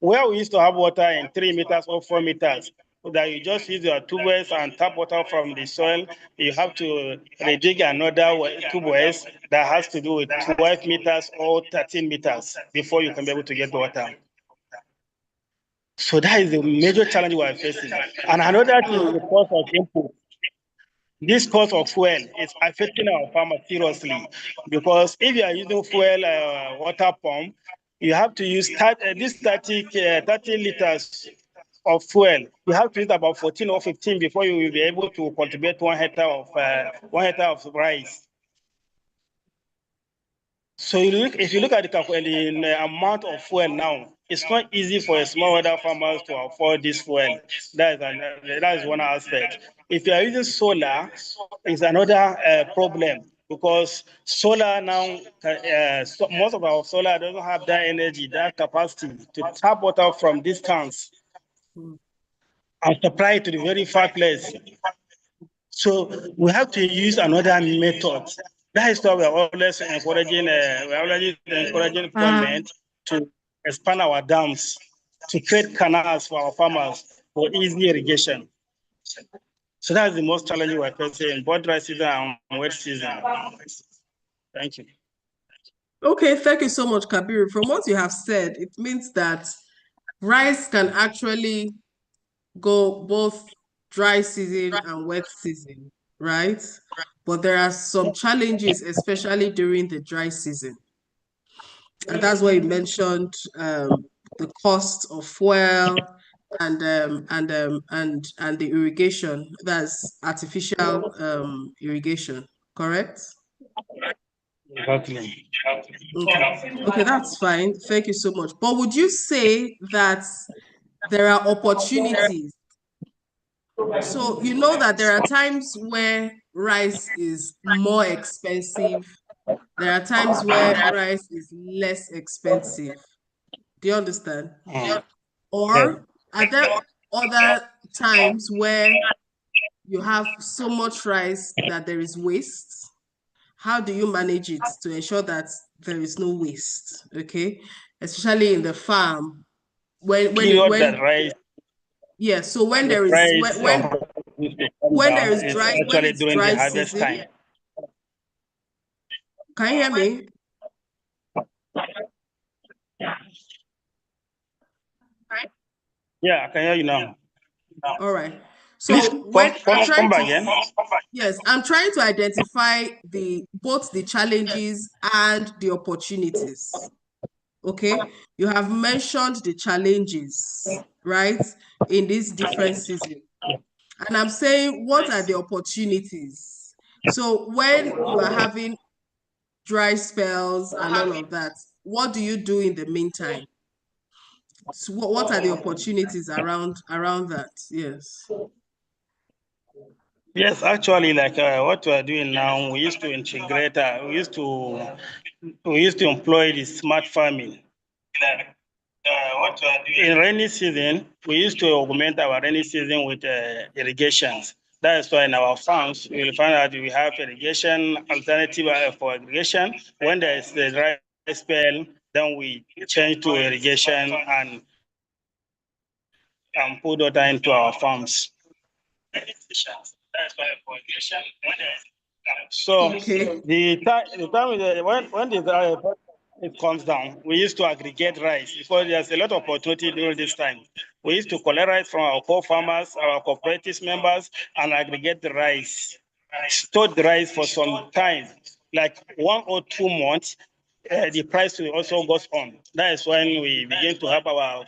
Where we used to have water in 3 meters or 4 meters, that you just use your tube wells and tap water from the soil, you have to dig another tube wells that has to do with 12 meters or 13 meters before you can be able to get the water. So that is the major challenge we are facing. And another thing is the cost of input. This cost of fuel is affecting our farmers seriously because if you are using fuel water pump, you have to use 30 liters of fuel. You have to use about 14 or 15 before you will be able to cultivate 1 hectare of rice. So if you look at the amount of fuel now, it's not easy for a smallholder farmers to afford this fuel. That is one aspect. If you are using solar, it's another problem because solar now, most of our solar doesn't have that energy, that capacity to tap water from distance and supply it to the very far place. So we have to use another method. That is why we're always encouraging government to expand our dams, to create canals for our farmers for easy irrigation. So that's the most challenging we're facing in both dry season and wet season. Thank you. Okay, thank you so much, Kabiru. From what you have said, it means that rice can actually go both dry season and wet season, right? But there are some challenges, especially during the dry season. And that's why you mentioned the cost of fuel and the irrigation. That's artificial irrigation, correct? Exactly. Okay, that's fine. Thank you so much. But would you say that there are opportunities? So you know that there are times where rice is more expensive. There are times where rice is less expensive. Do you understand? Yes. Or are there other times where you have so much rice that there is waste? How do you manage it to ensure that there is no waste? Okay, especially in the farm Period that rice, yeah. So when the there is price of when there is is dry when actually it's during the dry harvest season. time. Can you hear me? Yeah, I can hear you now. All right. Please So when come back again. yes, I'm trying to identify both the challenges and the opportunities. Okay, you have mentioned the challenges, right, in this different season. And I'm saying, what are the opportunities? So when you are having dry spells and all of that, what do you do in the meantime? So what are the opportunities around that? Yes. Yes, actually, like what we are doing now, we used to integrate. We used to employ the smart farming. In rainy season, we used to augment our rainy season with irrigations. That is why in our farms, you will find out we have irrigation alternative for irrigation. When there is the dry spell, then we change to irrigation and put water into our farms. So Okay. the time when the it comes down, we used to aggregate rice because there's a lot of opportunity during this time. We used to collect rice from our co-farmers, our cooperative members, and aggregate the rice, store the rice for some time, like 1 or 2 months. The price will also goes on. That is when we begin to have our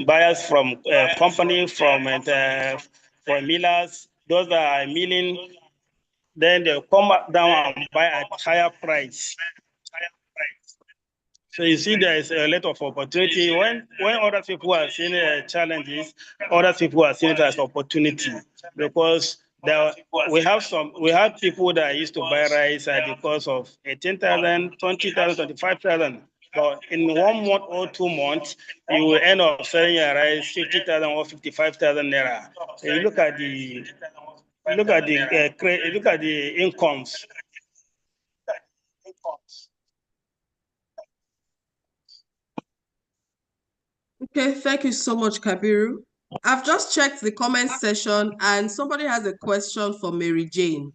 buyers from company, from millers, those that are milling. Then they'll come down and buy at higher price. So you see, there is a lot of opportunity. When other people are seeing challenges, other people are seeing it as opportunity because we have people that used to buy rice at the cost of 18,000, 20,000, 25,000. But in 1 month or 2 months, you will end up selling your rice 50,000 or 55,000 naira. So you look at the incomes. Okay, thank you so much, Kabiru. I've just checked the comment section and somebody has a question for Mary Jane.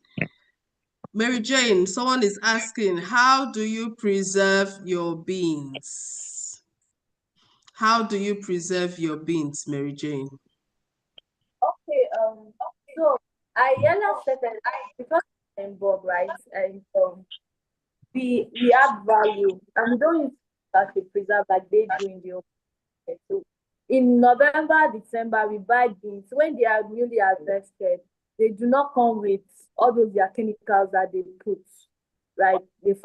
Mary Jane, someone is asking, how do you preserve your beans? How do you preserve your beans, Mary Jane? Okay, so I started because I'm involved, right? And we add value and we don't use that to preserve like they do in the open. So in November, December, we buy beans. When they are newly harvested, they do not come with all those their chemicals that they put, right? They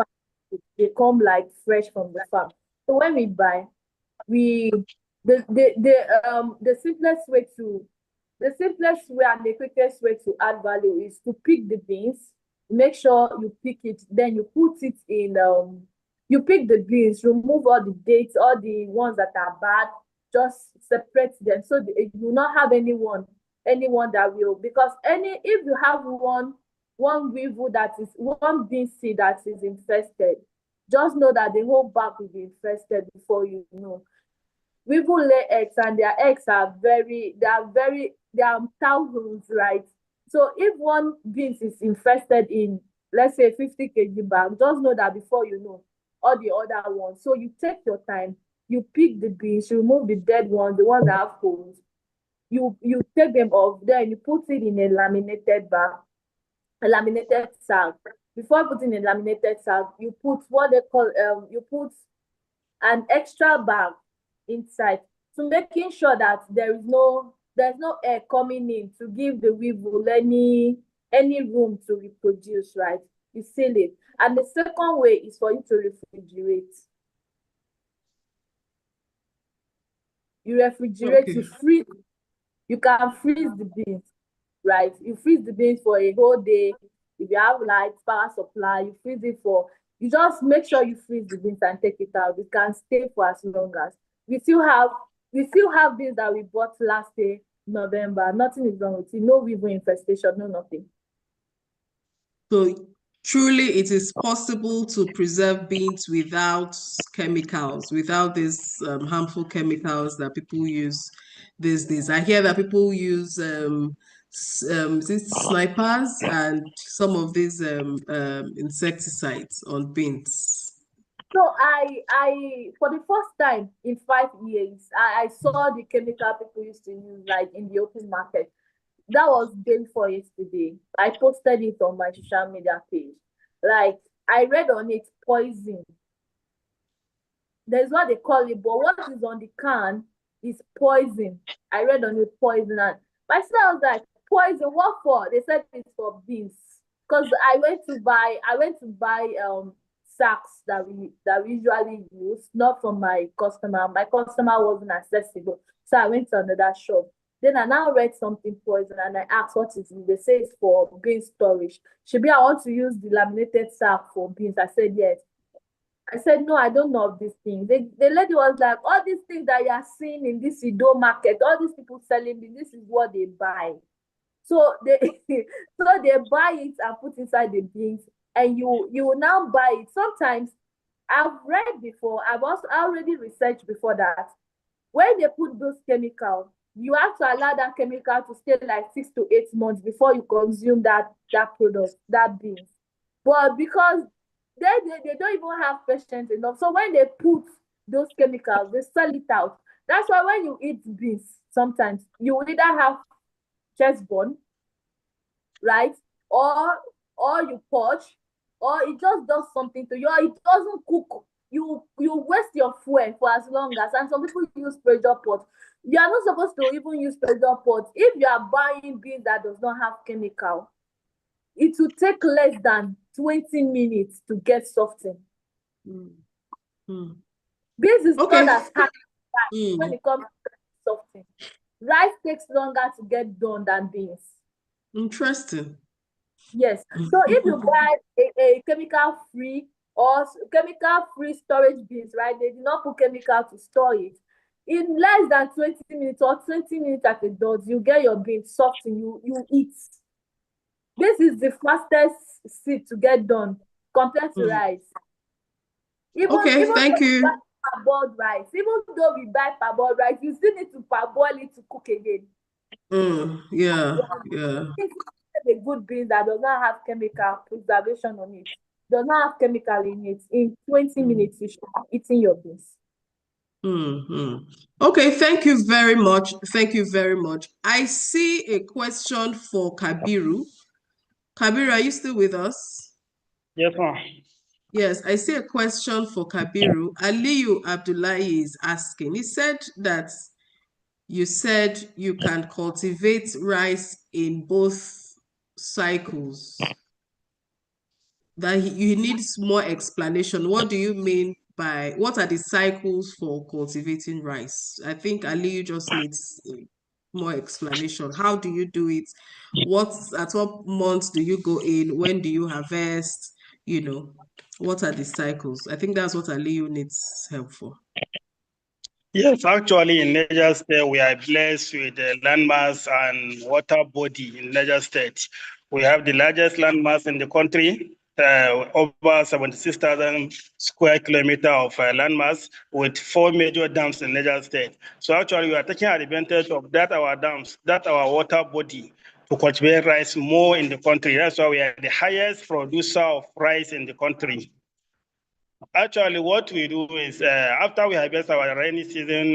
come like fresh from the farm. So when we buy, the simplest way and the quickest way to add value is to pick the beans. Make sure you pick it, then you put it in you pick the beans, remove all the dates, all the ones that are bad, just separate them so you will not have anyone that will, because if you have one weevil that is one bean seed that is infested, just know that the whole bag will be infested before you know. Weevil lay eggs and their eggs are thousands, right? So if one beans is infested in, let's say 50 kg bag, just know that before you know, all the other ones. So you take your time, you pick the beans, you remove the dead ones, the ones that have holes. You take them off, then you put it in a laminated bag, a laminated sack. Before putting a laminated sack, you put what they call you put an extra bag inside, to making sure that there's no air coming in to give the weevil any room to reproduce, right? You seal it. And the second way is for you to refrigerate. You refrigerate, Okay. you freeze. You can freeze the beans, right? You freeze the beans for a whole day. If you have light, power supply, you freeze it for, you just make sure you freeze the beans and take it out. It can stay for as long as. We still have beans that we bought last year, November. Nothing is wrong with it. No weevil infestation, no nothing. So truly, it is possible to preserve beans without chemicals, without these harmful chemicals that people use these days. I hear that people use snipers and some of these insecticides on beans. So I for the first time in 5 years, I saw the chemical people used to use like in the open market. That was day before yesterday. I posted it on my social media page. Like, I read on it, poison. There's what they call it, but what is on the can is poison. I read on it, poison. And my sister was like, poison, what for? They said it's for beans. Because I went to buy sacks that we usually use, not from my customer. My customer wasn't accessible. So I went to another shop. Then I now read something poison and I asked what it is. They say it's for bean storage. Shebi, I want to use the laminated sack for beans. I said yes. I said no, I don't know of this thing. The lady was like, all these things that you are seeing in this Ido market, all these people selling me, this is what they buy. So they buy it and put inside the beans, and you will now buy it. Sometimes I've read before, I've also already researched before that when they put those chemicals, you have to allow that chemical to stay like 6 to 8 months before you consume that product, that beans. But because they don't even have patience enough, so when they put those chemicals, they sell it out. That's why when you eat beans, sometimes you will either have chest burn, right? Or you poach, or it just does something to you, or it doesn't cook. You waste your fuel for as long as, and some people use pressure pot. You are not supposed to even use pressure pot. If you are buying beans that does not have chemical, it will take less than 20 minutes to get softened. Beans is Okay. not as hard when it comes to softening. Rice takes longer to get done than beans. Interesting. Yes. So if you buy a chemical-free or chemical-free storage beans, right, they do not put chemical to store it. In less than 20 minutes or 20 minutes at a dot, you get your beans soft and you eat. This is the fastest seed to get done compared to rice. Even thank you. Parboiled rice, even though we buy parboiled rice, you still need to parboil it to cook again. Yeah. A good bean that does not have chemical preservation on it, does not have chemical in it, in 20 minutes you should be eating your beans. Okay, thank you very much. Thank you very much. I see a question for Kabiru. Kabiru, are you still with us? Yes, ma'am. Yes, I see a question for Kabiru. Aliyu Abdullahi is asking. He said that you said you can cultivate rice in both cycles. That you need more explanation. What do you mean by, what are the cycles for cultivating rice? I think Aliyu just needs more explanation. How do you do it? At what months do you go in? When do you harvest? What are the cycles? I think that's what Aliyu needs help for. Yes, actually, in Niger State, we are blessed with the landmass and water body in Niger State. We have the largest landmass in the country, over 76,000 square kilometers of landmass, with 4 major dams in Niger State. So actually, we are taking advantage of that, our dams, that our water body, to cultivate rice more in the country. That's why we are the highest producer of rice in the country. Actually, what we do is after we harvest our rainy season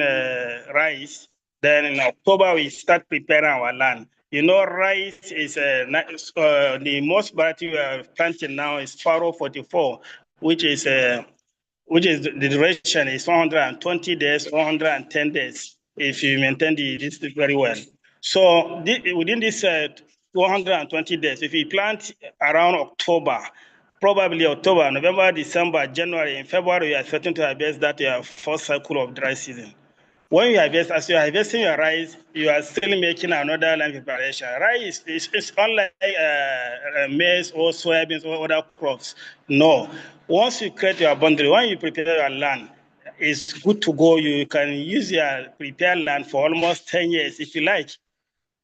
rice, then in October we start preparing our land. You know, rice is the most variety we are planting now is Faro 44, which is the duration is 120 days, 110 days if you maintain this very well. So within this 120 days, if you plant around October, probably October, November, December, January, in February, you are expecting to harvest that your first cycle of dry season. When you harvest, as you are harvesting your rice, you are still making another land preparation. Rice is unlike maize or soybeans or other crops. No. Once you create your boundary, when you prepare your land, it's good to go. You can use your prepared land for almost 10 years if you like,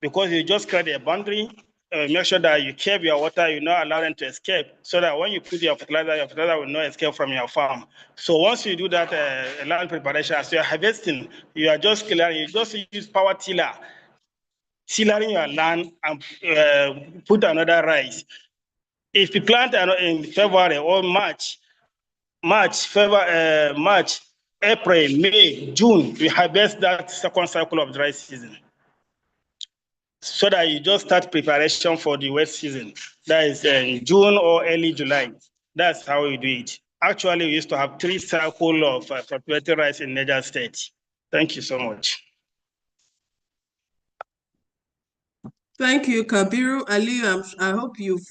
because you just create a boundary, make sure that you keep your water, you not allow them to escape, so that when you put your fertilizer will not escape from your farm. So once you do that land preparation, as you're harvesting, you are just clearing, you just use power tillering your land and put another rice. If you plant in February or March, April, May, June, we harvest that second cycle of dry season, so that you just start preparation for the wet season. That is in June or early July. That's how we do it. Actually, we used to have 3 cycles of cultivated rice in Niger State. Thank you so much. Thank you, Kabiru. Ali, I hope you've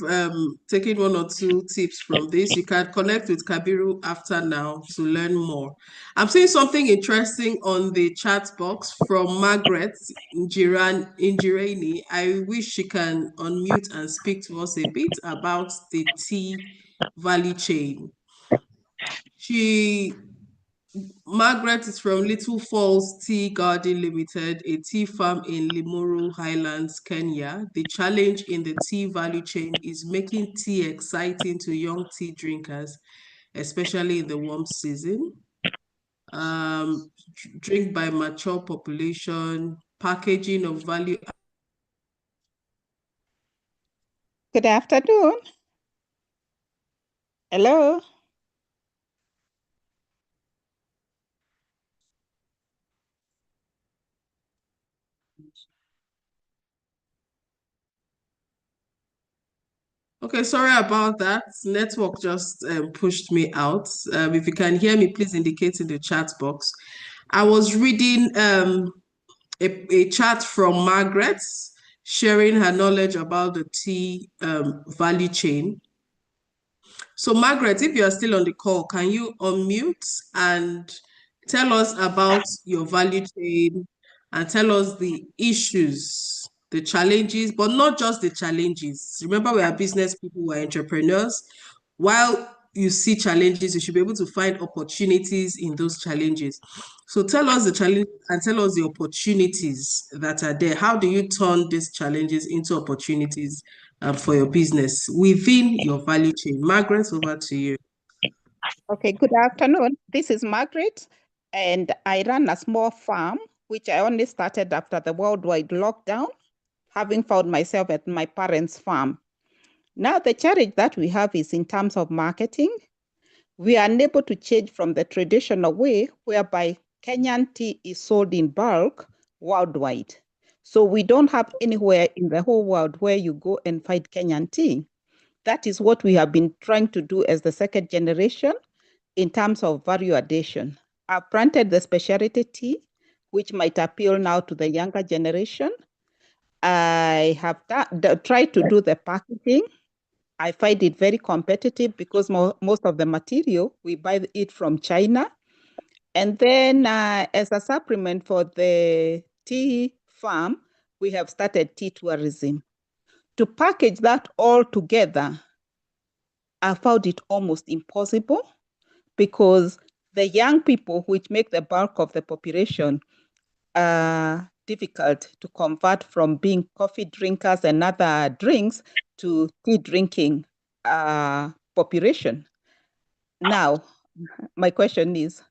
taken 1 or 2 tips from this. You can connect with Kabiru after now to learn more. I'm seeing something interesting on the chat box from Margaret Injirani. I wish she can unmute and speak to us a bit about the tea value chain. Margaret is from Little Falls Tea Garden Limited, a tea farm in Limuru Highlands, Kenya. The challenge in the tea value chain is making tea exciting to young tea drinkers, especially in the warm season. Drink by mature population, packaging of value. Good afternoon. Hello. Okay, sorry about that. Network just pushed me out. If you can hear me, please indicate in the chat box. I was reading a chat from Margaret, sharing her knowledge about the tea value chain. So Margaret, if you are still on the call, can you unmute and tell us about your value chain and tell us the issues, the challenges, but not just the challenges. Remember, we are business people, we're entrepreneurs. While you see challenges, you should be able to find opportunities in those challenges. So tell us the challenge and tell us the opportunities that are there. How do you turn these challenges into opportunities for your business within your value chain? Margaret, over to you. Okay, good afternoon. This is Margaret, and I run a small farm, which I only started after the worldwide lockdown, having found myself at my parents' farm. Now, the challenge that we have is in terms of marketing. We are unable to change from the traditional way whereby Kenyan tea is sold in bulk worldwide. So we don't have anywhere in the whole world where you go and find Kenyan tea. That is what we have been trying to do as the second generation in terms of value addition. I've planted the specialty tea, which might appeal now to the younger generation. I have tried to do the packaging. I find it very competitive because most of the material, we buy it from China. And then as a supplement for the tea farm, we have started tea tourism. To package that all together, I found it almost impossible because the young people, which make the bulk of the population, are difficult to convert from being coffee drinkers and other drinks to tea drinking population. Now, my question is,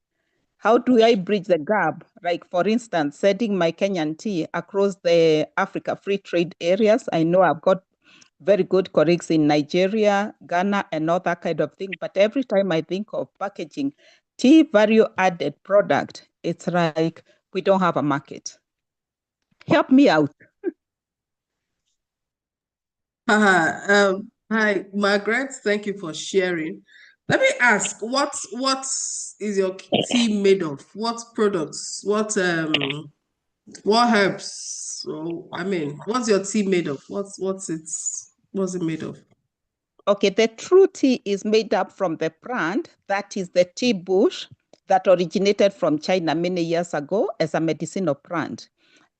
how do I bridge the gap? Like, for instance, sending my Kenyan tea across the Africa free trade areas. I know I've got very good colleagues in Nigeria, Ghana, and all that kind of thing. But every time I think of packaging tea value added product, it's like we don't have a market. Help me out. Hi, Margaret. Thank you for sharing. Let me ask, what is your tea made of? What products? What herbs? So, I mean, what's your tea made of? What's it made of? Okay, the true tea is made up from the plant, that is the tea bush that originated from China many years ago as a medicinal plant.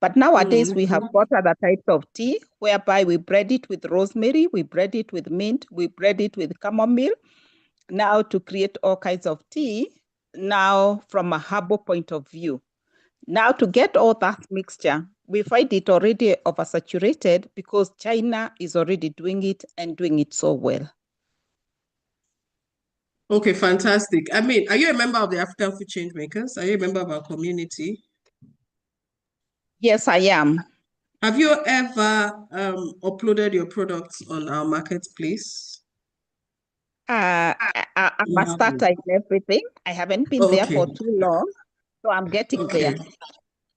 But nowadays we have got other types of tea whereby we bread it with rosemary, we bread it with mint, we bread it with chamomile, now to create all kinds of tea, now from a herbal point of view. Now to get all that mixture, we find it already oversaturated because China is already doing it and doing it so well. Okay, fantastic. I mean, are you a member of the African Food Changemakers? Are you a member of our community? Yes, I am. Have you ever uploaded your products on our marketplace? I'm a starter in everything. I haven't been there for too long, so I'm getting there.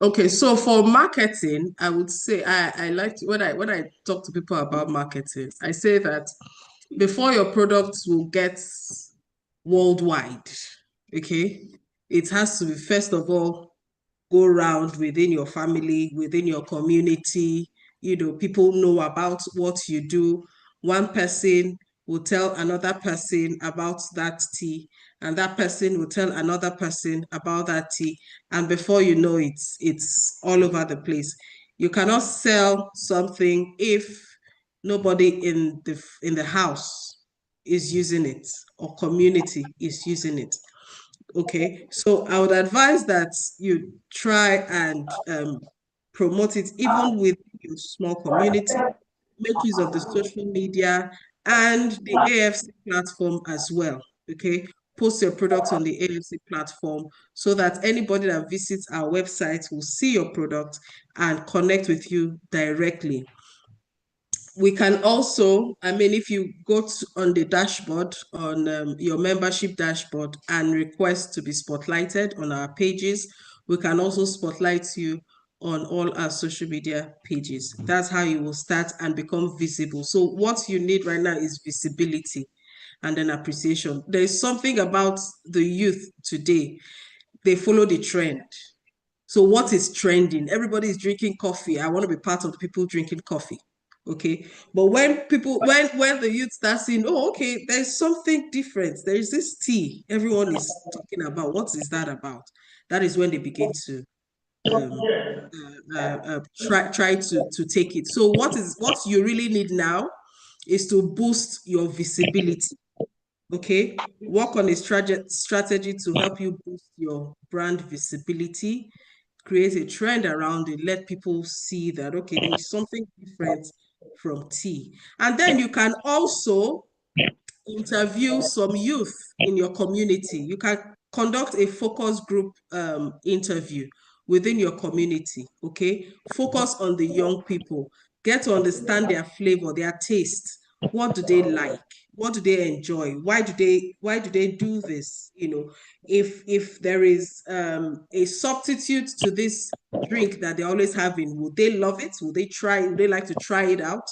Okay, so for marketing, I would say I like to, when I talk to people about marketing, I say that before your products will get worldwide, okay, it has to be, first of all, go around within your family, within your community. You know, people know about what you do. One person will tell another person about that tea, and that person will tell another person about that tea. And before you know it, it's all over the place. You cannot sell something if nobody in the house is using it or community is using it. Okay, so I would advise that you try and promote it even with your small community. Make use of the social media and the AFC platform as well. Okay, post your products on the AFC platform so that anybody that visits our website will see your product and connect with you directly. We can also, I mean, if you go on the dashboard, on your membership dashboard and request to be spotlighted on our pages, we can also spotlight you on all our social media pages. That's how you will start and become visible. So what you need right now is visibility and then appreciation. There is something about the youth today. They follow the trend. So what is trending? Everybody is drinking coffee. I want to be part of the people drinking coffee. Okay. But when the youth start seeing, oh, okay, there's something different. There's this tea everyone is talking about. What is that about? That is when they begin to try to take it. So what you really need now is to boost your visibility. Okay, work on a strategy to help you boost your brand visibility, create a trend around it, let people see that, okay, there's something different from tea. And then you can also interview some youth in your community. You can conduct a focus group interview within your community, okay? Focus on the young people. Get to understand their flavor, their taste. What do they like? What do they enjoy? Why do they do this? You know, if there is a substitute to this drink that they're always having, would they love it? Would they like to try it out?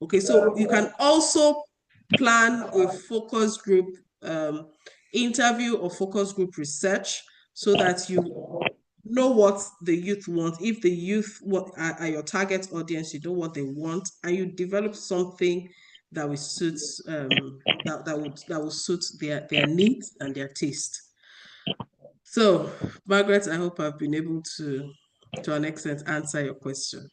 Okay, so you can also plan a focus group interview or focus group research so that you know what the youth want. If the youth are your target audience, you know what they want, and you develop something that will suit that will suit their needs and their taste. So, Margaret, I hope I've been able to an extent answer your question.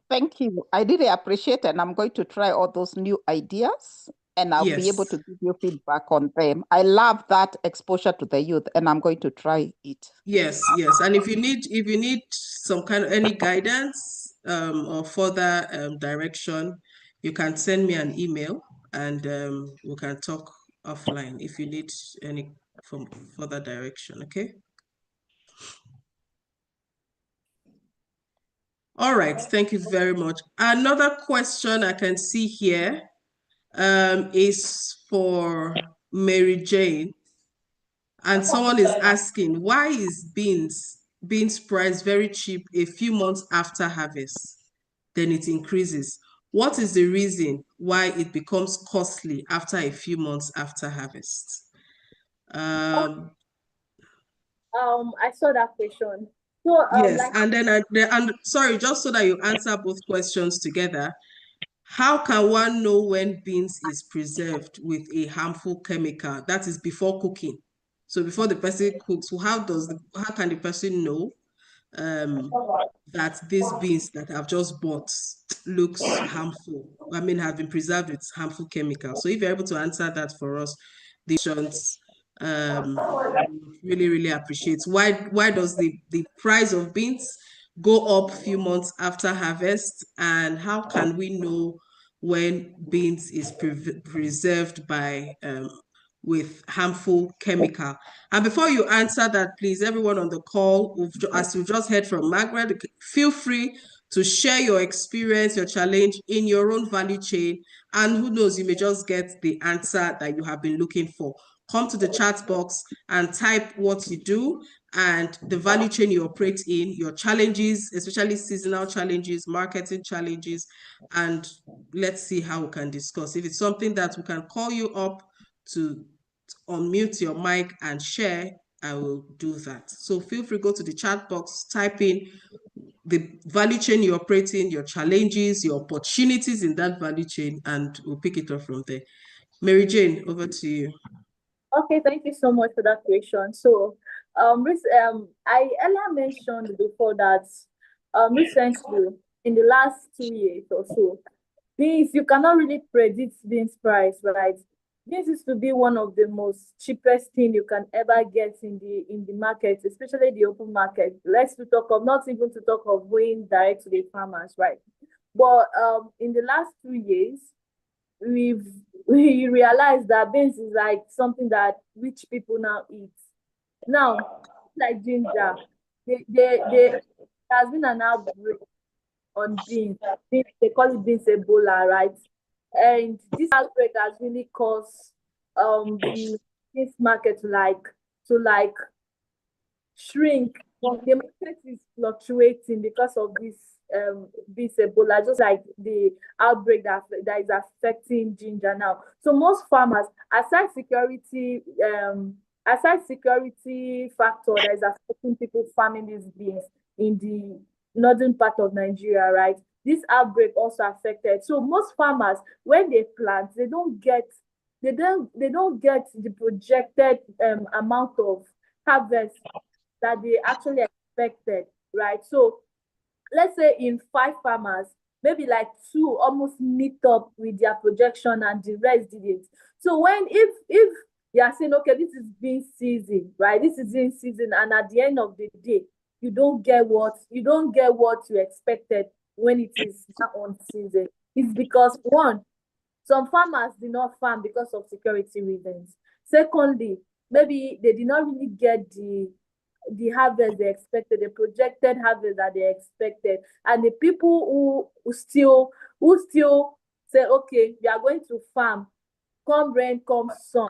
Thank you. I really appreciate it, and I'm going to try all those new ideas, and I'll be able to give you feedback on them. I love that exposure to the youth, and I'm going to try it. Yes. And if you need some kind of any guidance or further direction, you can send me an email and we can talk offline if you need any further direction. Okay. All right, thank you very much. Another question I can see here is for Mary Jane. And someone is asking, why is beans price very cheap a few months after harvest? Then it increases. What is the reason why it becomes costly after a few months after harvest? I saw that question. So Yes, like, and then sorry, just so that you answer both questions together. How can one know when beans is preserved with a harmful chemical? That is before cooking. So before the person cooks, how can the person know that these beans that I've just bought looks harmful? I mean, have been preserved with harmful chemicals. So if you're able to answer that for us, the questions, really, really appreciate. Why does the price of beans go up a few months after harvest, and how can we know when beans is preserved by with harmful chemical? And before you answer that, please, everyone on the call, as you just heard from Margaret, feel free to share your experience, your challenge in your own value chain, and who knows, you may just get the answer that you have been looking for. Come to the chat box and type what you do and the value chain you operate in, your challenges, especially seasonal challenges, marketing challenges, and let's see how we can discuss. If it's something that we can call you up to unmute your mic and share, I will do that. So feel free, go to the chat box, type in the value chain you operate in, your challenges, your opportunities in that value chain, and we'll pick it up from there. Mary Jane, over to you. Okay, thank you so much for that question. So, I earlier mentioned before that recently, in the last 2 years or so, beans, you cannot really predict beans price, right? This is to be one of the most cheapest thing you can ever get in the market, especially the open market. Not even to talk of going direct to the farmers, right? But in the last 2 years, we realized that beans is like something that rich people now eat. Now, like ginger, there has been an outbreak on beans. They call it beans Ebola, right? And this outbreak has really caused the beans market to shrink. The market is fluctuating because of this beans Ebola, just like the outbreak that is affecting ginger now. So most farmers, aside security factor that is affecting people farming these beans in the northern part of Nigeria, right? This outbreak also affected. So most farmers, when they plant, they don't get the projected amount of harvest that they actually expected, right? So let's say in 5 farmers, maybe like 2 almost meet up with their projection and the rest didn't. So if you are saying, okay, this is bean season, right? This is in season, and at the end of the day, you don't get what you expected when it is on season. It's because, one, some farmers did not farm because of security reasons. Secondly, maybe they did not really get the harvest they expected, the projected harvest that they expected. And the people who still say, okay, we are going to farm, come rain, come sun,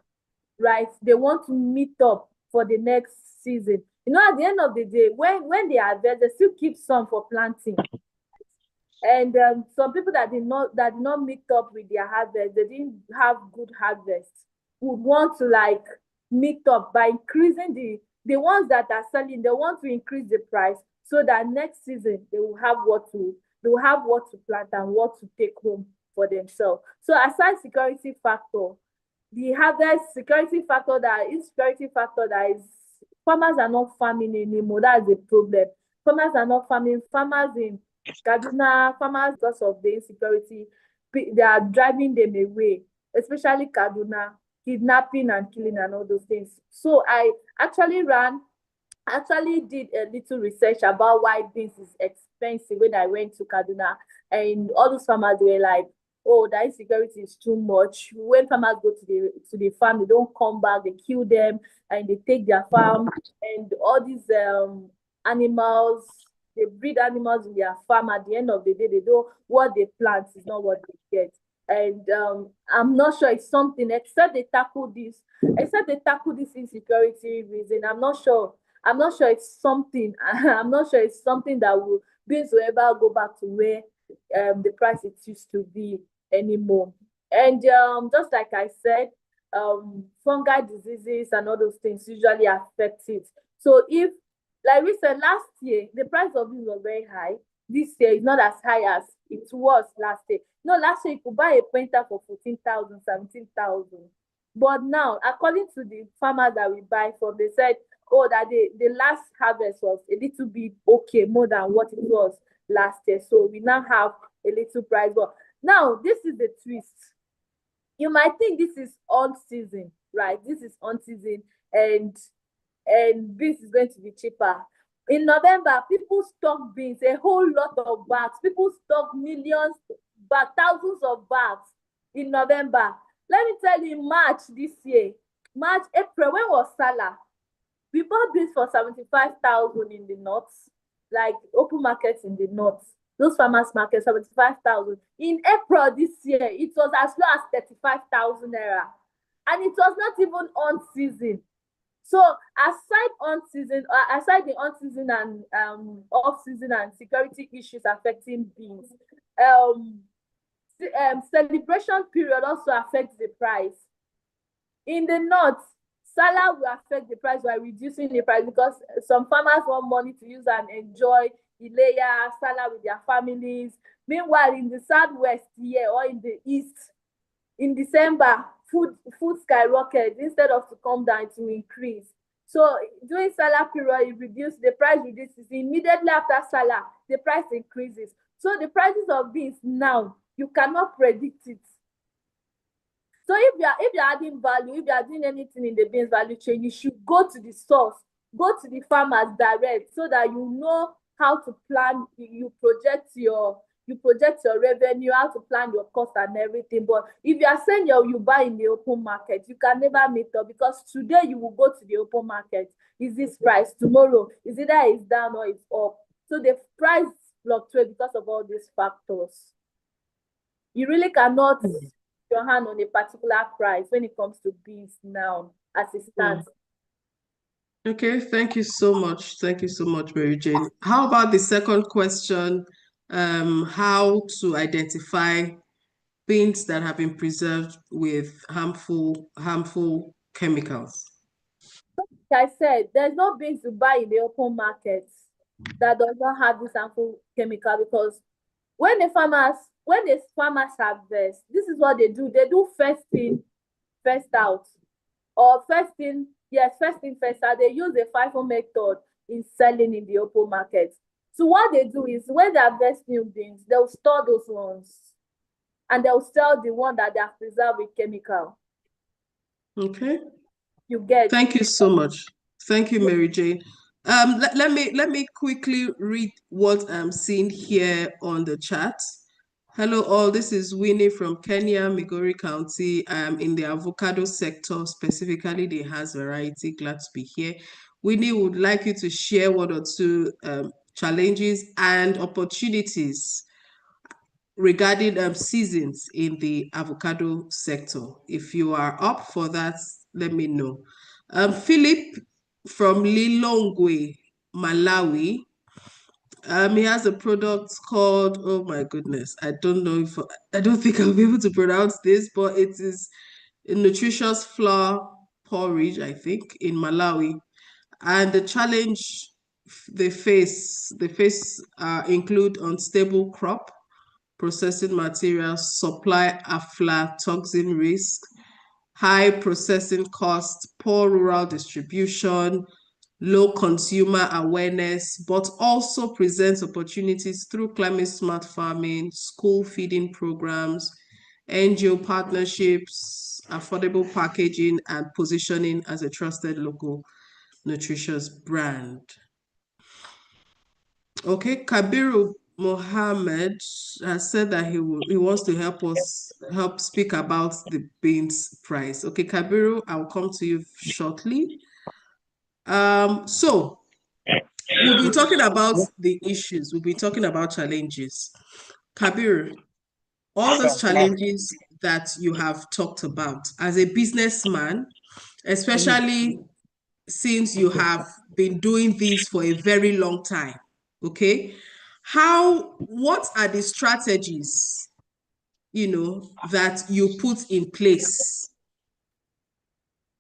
right? They want to meet up for the next season. You know, at the end of the day, when they harvest, they still keep some for planting. And some people that did not meet up with their harvest, they didn't have good harvest, would want to meet up by increasing the ones that are selling. They want to increase the price so that next season they will have what to plant and what to take home for themselves. So aside security factor, the harvest security factor that is farmers are not farming anymore. That's the problem. Farmers are not farming. Farmers in Kaduna, because of the insecurity, they are driving them away, especially Kaduna, kidnapping and killing and all those things. So I actually did a little research about why beans is expensive when I went to Kaduna, and all those farmers were like, oh, the insecurity is too much. When farmers go to the farm, they don't come back, they kill them and they take their farm, and all these animals, They breed animals in their farm. At the end of the day, they know what they plant is not what they get. And I'm not sure it's something, except they tackle this insecurity reason. I'm not sure it's something. I'm not sure it's something that will beans will ever go back to where the price it used to be anymore. And just like I said, fungal diseases and all those things usually affect it. So if, like we said last year, the price of beans was very high. This year is not as high as it was last year. No, last year you could buy a pointer for 14,000, 17,000. But now, according to the farmers that we buy from, they said, oh, that the last harvest was a little bit okay, more than what it was last year. So we now have a little price. But now, this is the twist. You might think this is on season, right? This is on season, and beans is going to be cheaper. In November, people stock beans, a whole lot of bags. People stock millions, but thousands of bags in November. Let me tell you, March this year, March, April, when was Salah? We bought beans for 75,000 in the north, like open markets in the north. Those farmers market 75,000. In April this year, it was as low as 35,000 naira, and it was not even on season. So aside the on season and off season and security issues affecting beans, celebration period also affects the price. In the north, Salah will affect the price by reducing the price because some farmers want money to use and enjoy Ileya, Salah with their families. Meanwhile, in the southwest here or in the east, in December, food skyrockets. Instead of to come down, it will increase. So during Salah period, the price reduces. Immediately after Salah, the price increases. So the prices of beans now, you cannot predict it. So if you're adding value, if you are doing anything in the beans value chain, you should go to the source, go to the farmers direct, so that you know how to plan. You project your revenue, how to plan your cost and everything. But if you are saying you buy in the open market, you can never meet up, because today you will go to the open market, is this price, tomorrow is either it's down or it's up. So the price fluctuates because of all these factors. You really cannot put your hand on a particular price when it comes to beans now as it stands. Okay, thank you so much. Thank you so much, Mary Jane. How about the second question? How to identify beans that have been preserved with harmful chemicals? Like I said, there's no beans to buy in the open market that does not have this harmful chemical, because when the farmers harvest, this is what they do. They do first in, first out, or first in, first out. They use the FIFO method in selling in the open market. So what they do is, when they harvest new beans, they'll store those ones, and they'll sell the one that they have preserved with chemical. Okay. You get. Thank you so much. Thank you, Mary Jane. Let me quickly read what I'm seeing here on the chat. Hello all, this is Winnie from Kenya, Migori County. I'm in the avocado sector, specifically the Hass variety. Glad to be here. Winnie would like you to share one or two challenges and opportunities regarding seasons in the avocado sector. If you are up for that, let me know. Philip from Lilongwe, Malawi. He has a product called, oh my goodness, I don't think I'll be able to pronounce this, but it is a nutritious flour porridge, I think, in Malawi. And the challenge they face include unstable crop, processing materials, supply aflatoxin risk, high processing cost, poor rural distribution, low consumer awareness, but also presents opportunities through climate smart farming, school feeding programs, NGO partnerships, affordable packaging, and positioning as a trusted local nutritious brand. Okay, Kabiru Mohammed has said that he wants to help speak about the beans price. Okay, Kabiru, I'll come to you shortly. So We'll be talking about the issues, we'll be talking about challenges. Kabir, all those challenges that you have talked about as a businessman, especially since you have been doing this for a very long time, okay? What are the strategies, that you put in place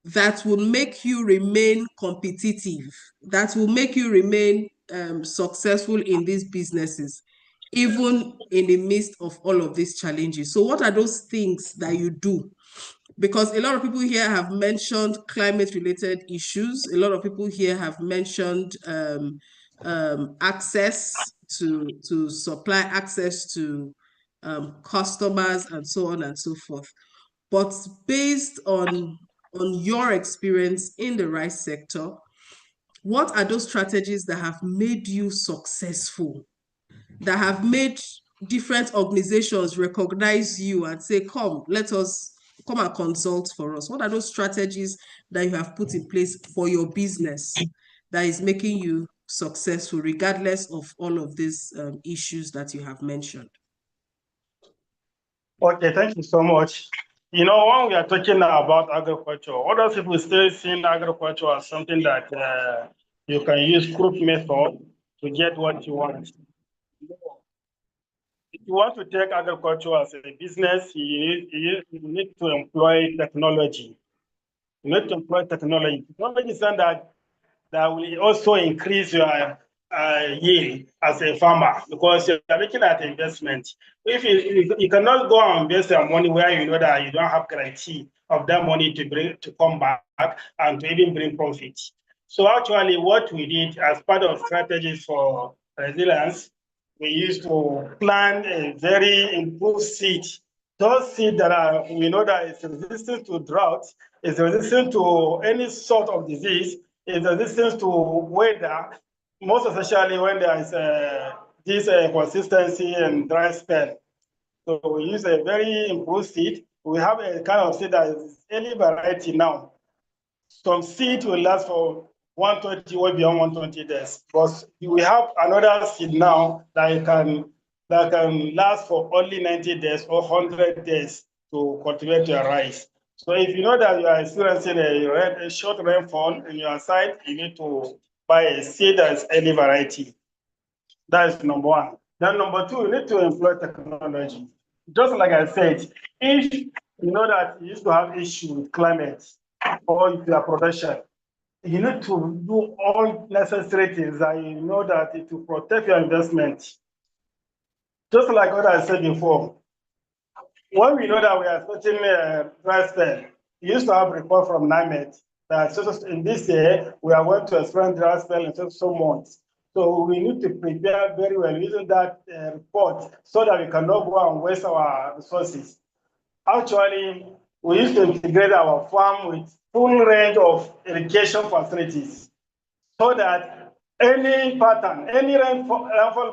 that will make you remain competitive, that will make you remain successful in these businesses, even in the midst of all of these challenges? So what are those things that you do? Because a lot of people here have mentioned climate-related issues. A lot of people here have mentioned access to supply, access to customers, and so on and so forth. But based on your experience in the rice sector, what are those strategies that have made you successful, that have made different organizations recognize you and say, come and consult for us? What are those strategies that you have put in place for your business that is making you successful, regardless of all of these issues that you have mentioned? Okay, thank you so much. When we are talking about agriculture, other people still see agriculture as something that you can use group method to get what you want. If you want to take agriculture as a business, you need to employ technology. You need to employ technology. Technology is something that will also increase your yield as a farmer, because you're looking at investment. If you cannot go and invest your money where you know that you don't have guarantee of that money to come back and to even bring profit. So actually what we did as part of strategies for resilience, we used to plant a very improved seed. Those seeds that we know that is resistant to drought, is resistant to any sort of disease, is resistant to weather, most especially when there is this consistency and dry spell. So we use a very improved seed. We have a kind of seed that is early variety now. Some seed will last for 120 or beyond 120 days. But we have another seed now that can last for only 90 days or 100 days to cultivate your rice. So if you know that you are experiencing a short rainfall in your site, you need to buy a seed that is early variety. That is number one. Then number two, you need to employ technology. Just like I said, if you know that you used to have issue with climate or with your production, you need to do all necessary things that you know that it will protect your investment. Just like what I said before, when we know that we are expecting a dry spell, we used to have a report from NIMET that in this year, we are going to experience dry spell in so months. So we need to prepare very well using that report so that we cannot go and waste our resources. Actually, we used to integrate our farm with full range of irrigation facilities so that any rainfall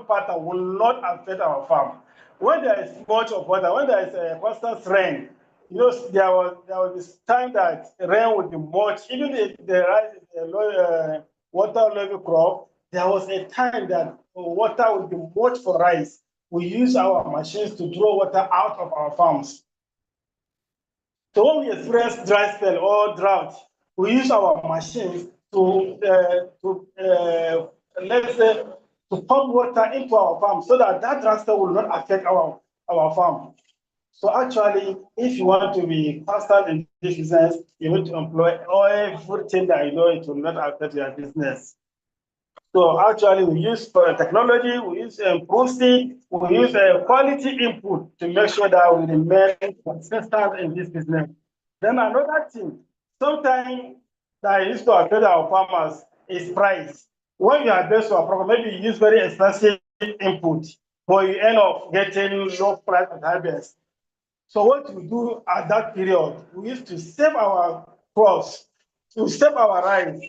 pattern will not affect our farm. When there is much of water, when there is a constant rain, there will be time that rain will be much, even if there is a low water level crop, there was a time that water would be much for rice. We use our machines to draw water out of our farms. So when we experience dry spell or drought, we use our machines to pump water into our farm so that dry spell will not affect our farm. So actually, if you want to be constant in this business, you need to employ everything that you know it will not affect your business. So actually, we use technology, we use improving, we use quality input to make sure that we remain consistent in this business. Then another thing, sometimes that used to affect our farmers is price. When you are based on a program, maybe you use very expensive input, but you end up getting low price at harvest. So what we do at that period, we used to save our crops, to save our rice,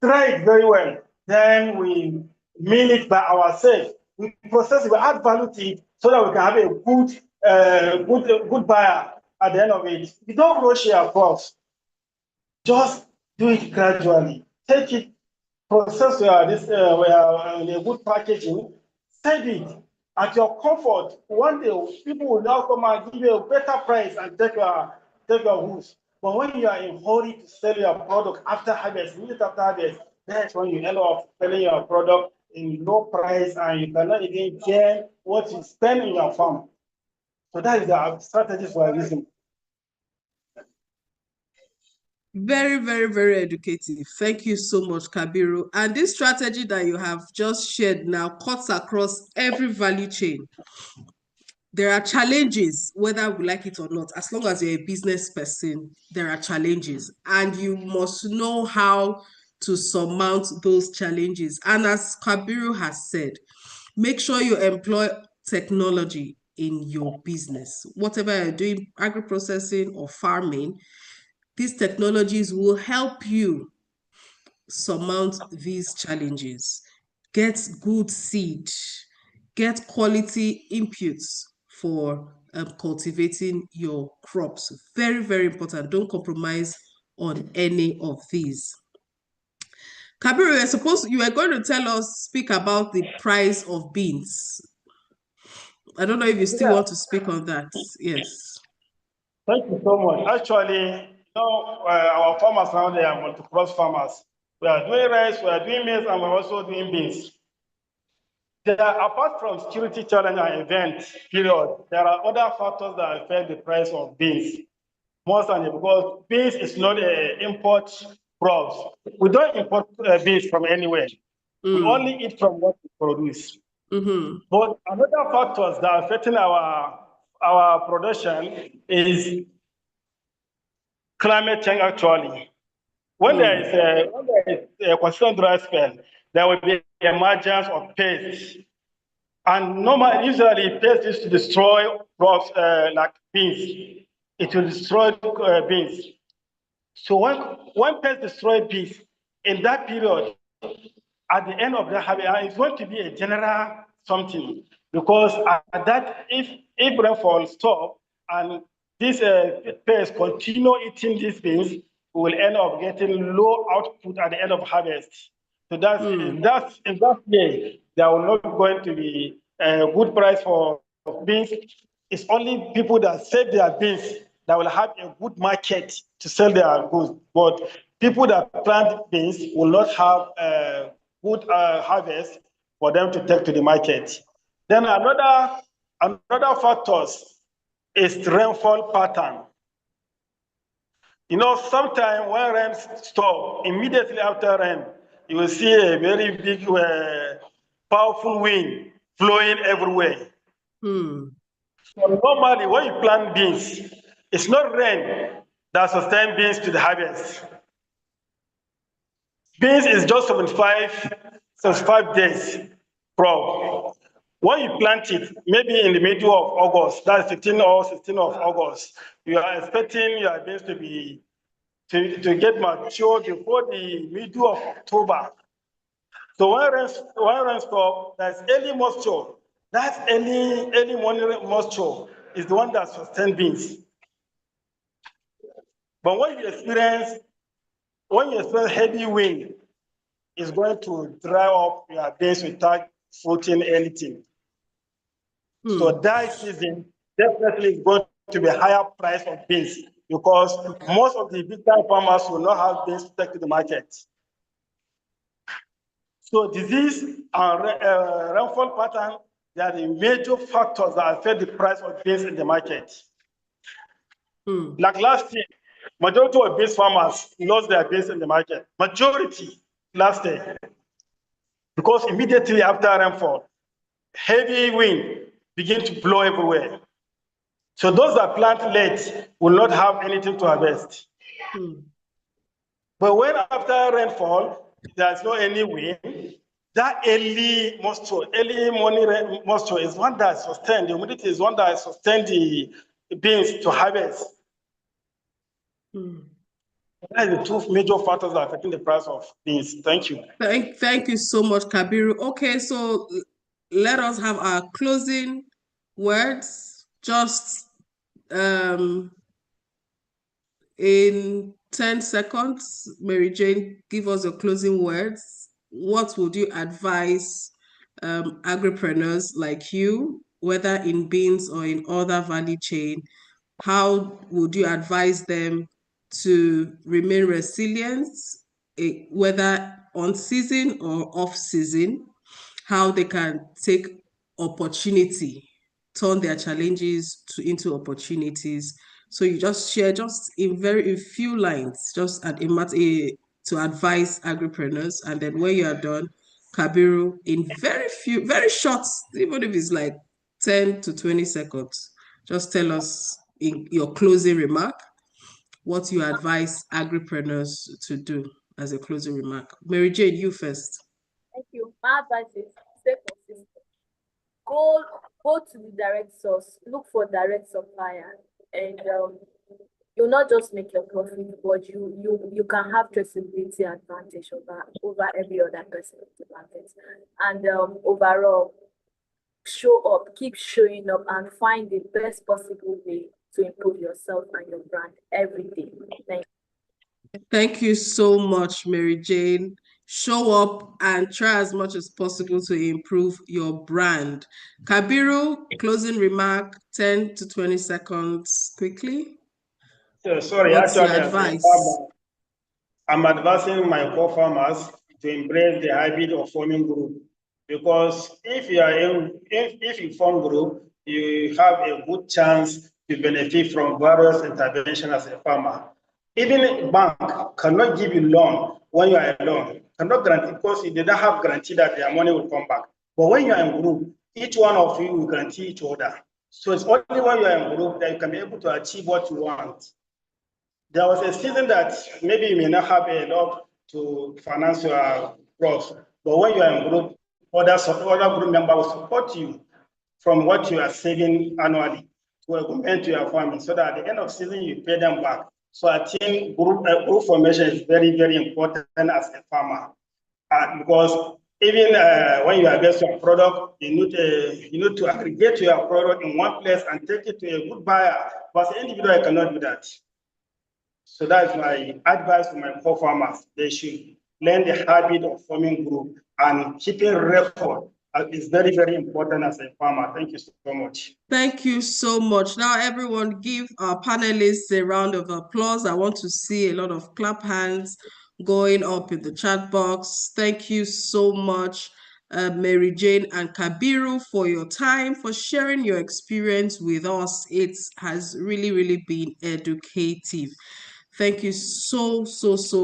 dry it very well. Then we mill it by ourselves. We process it, we add value to it so that we can have a good buyer at the end of it. We don't rush your crops. Just do it gradually. Take it process this in a good packaging, send it at your comfort. One day, people will now come and give you a better price and take your goods. But when you are in hurry to sell your product after harvest, immediately after harvest, that's when you end up selling your product in low price and you cannot even get what you spend in your farm. So that is the strategy for a reason. Very, very, very educative. Thank you so much, Kabiru. And this strategy that you have just shared now cuts across every value chain. There are challenges, whether we like it or not. As long as you're a business person, there are challenges, and you must know how to surmount those challenges. And as Kabiru has said, make sure you employ technology in your business. Whatever you're doing, agri-processing or farming, these technologies will help you surmount these challenges. Get good seed, get quality inputs for cultivating your crops. Very, very important. Don't compromise on any of these. Kabiru, I suppose you are going to speak about the price of beans. I don't know if you still want to speak on that. Yes. Thank you so much. Actually, our farmers now, they are multi-cross farmers. We are doing rice, we are doing maize, and we're also doing beans. Apart from security challenge and event period, there are other factors that affect the price of beans. Mostly because beans is not an import crop. We don't import beans from anywhere. We only eat from what we produce. But another factors that are affecting our production is climate change. Actually, when there is a constant dry spell, there will be emergence of pests, and usually pests is to destroy crops like beans. It will destroy beans. So when pests destroy beans, in that period, at the end of the harvest, it's going to be a general something, because at that, if rainfall stop and these pests continue eating these beans, we will end up getting low output at the end of harvest. So in that way, there will not going to be a good price for beans. It's only people that sell their beans that will have a good market to sell their goods. But people that plant beans will not have a good harvest for them to take to the market. Then another factors is the rainfall pattern. Sometimes when rain stops, immediately after rain, you will see a very big, powerful wind blowing everywhere. So normally, when you plant beans, it's not rain that sustains beans to the harvest. Beans is just 75 days crop. When you plant it, maybe in the middle of August, that's 15 or 16 of August, you are expecting your beans to get mature before the middle of October. So when rain stops, there's early moisture. That early morning moisture is the one that sustains beans. But when you experience heavy wind, it's going to dry up your beans without fruiting anything. So that season definitely is going to be a higher price of beans, because most of the big time farmers will not have beans to take to the market. So disease and rainfall pattern, they are the major factors that affect the price of beans in the market. Like last year, majority of beans farmers lost their beans in the market. Majority last year. Because immediately after rainfall, heavy wind begin to blow everywhere. So those that plant late will not have anything to harvest. But when after rainfall, there's no any wind, that early morning moisture is one that sustains, the humidity is one that sustains the beans to harvest. That is the two major factors that are affecting the price of beans. Thank you. Thank you so much, Kabiru. Okay, so let us have our closing words. Just in 10 seconds, Mary Jane, give us your closing words. what would you advise agripreneurs like you, whether in beans or in other value chain? How would you advise them to remain resilient, whether on season or off season? How they can take opportunity, turn their challenges into opportunities. So you just share, just in few lines, just to advise agripreneurs, and then when you are done, Kabiru, in very short, even if it's like 10 to 20 seconds, just tell us in your closing remark what you advise agripreneurs to do as a closing remark. Mary Jane, you first. Thank you. My advice is stay consistent. Go to the direct source. Look for direct supplier, and you'll not just make your profit, but you can have traceability advantage over every other person in the market. And overall, show up, keep showing up, and find the best possible way to improve yourself and your brand every day. Thank you. Thank you so much, Mary Jane. Show up and try as much as possible to improve your brand. Kabiru, closing remark, 10 to 20 seconds, quickly. Sorry, what's actually, your advice? I'm advising my co-farmers to embrace the habit of forming group, because if you form group, you have a good chance to benefit from various interventions as a farmer. Even a bank cannot give you loan when you are alone, cannot guarantee, because they don't have guarantee that their money will come back. But when you are in group, each one of you will guarantee each other. So it's only when you are in group that you can be able to achieve what you want. There was a season that maybe you may not have a lot to finance your growth, but when you are in group, other group members will support you from what you are saving annually to augment to your farming, so that at the end of season you pay them back. So I think group formation is very, very important as a farmer, because even when you invest your product, you need to aggregate your product in one place and take it to a good buyer. But as an individual, I cannot do that. So that's my advice to my co-farmers. They should learn the habit of forming group, and keeping record is very, very important as a farmer. Thank you so much. Thank you so much. Now, everyone, give our panelists a round of applause. I want to see a lot of clap hands going up in the chat box. Thank you so much, Mary Jane and Kabiru, for your time, for sharing your experience with us. It has really, really been educative. Thank you so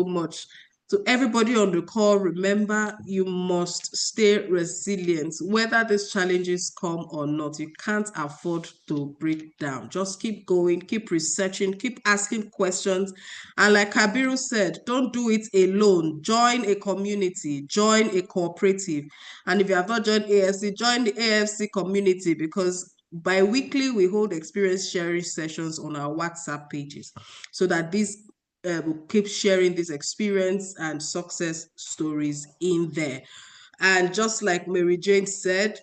much. To everybody on the call, remember, you must stay resilient. Whether these challenges come or not, you can't afford to break down. Just keep going, keep researching, keep asking questions. And like Kabiru said, don't do it alone. Join a community, join a cooperative. And if you have not joined AFC, join the AFC community, because bi-weekly we hold experience sharing sessions on our WhatsApp pages, so that these we'll keep sharing this experience and success stories in there. And just like Mary Jane said,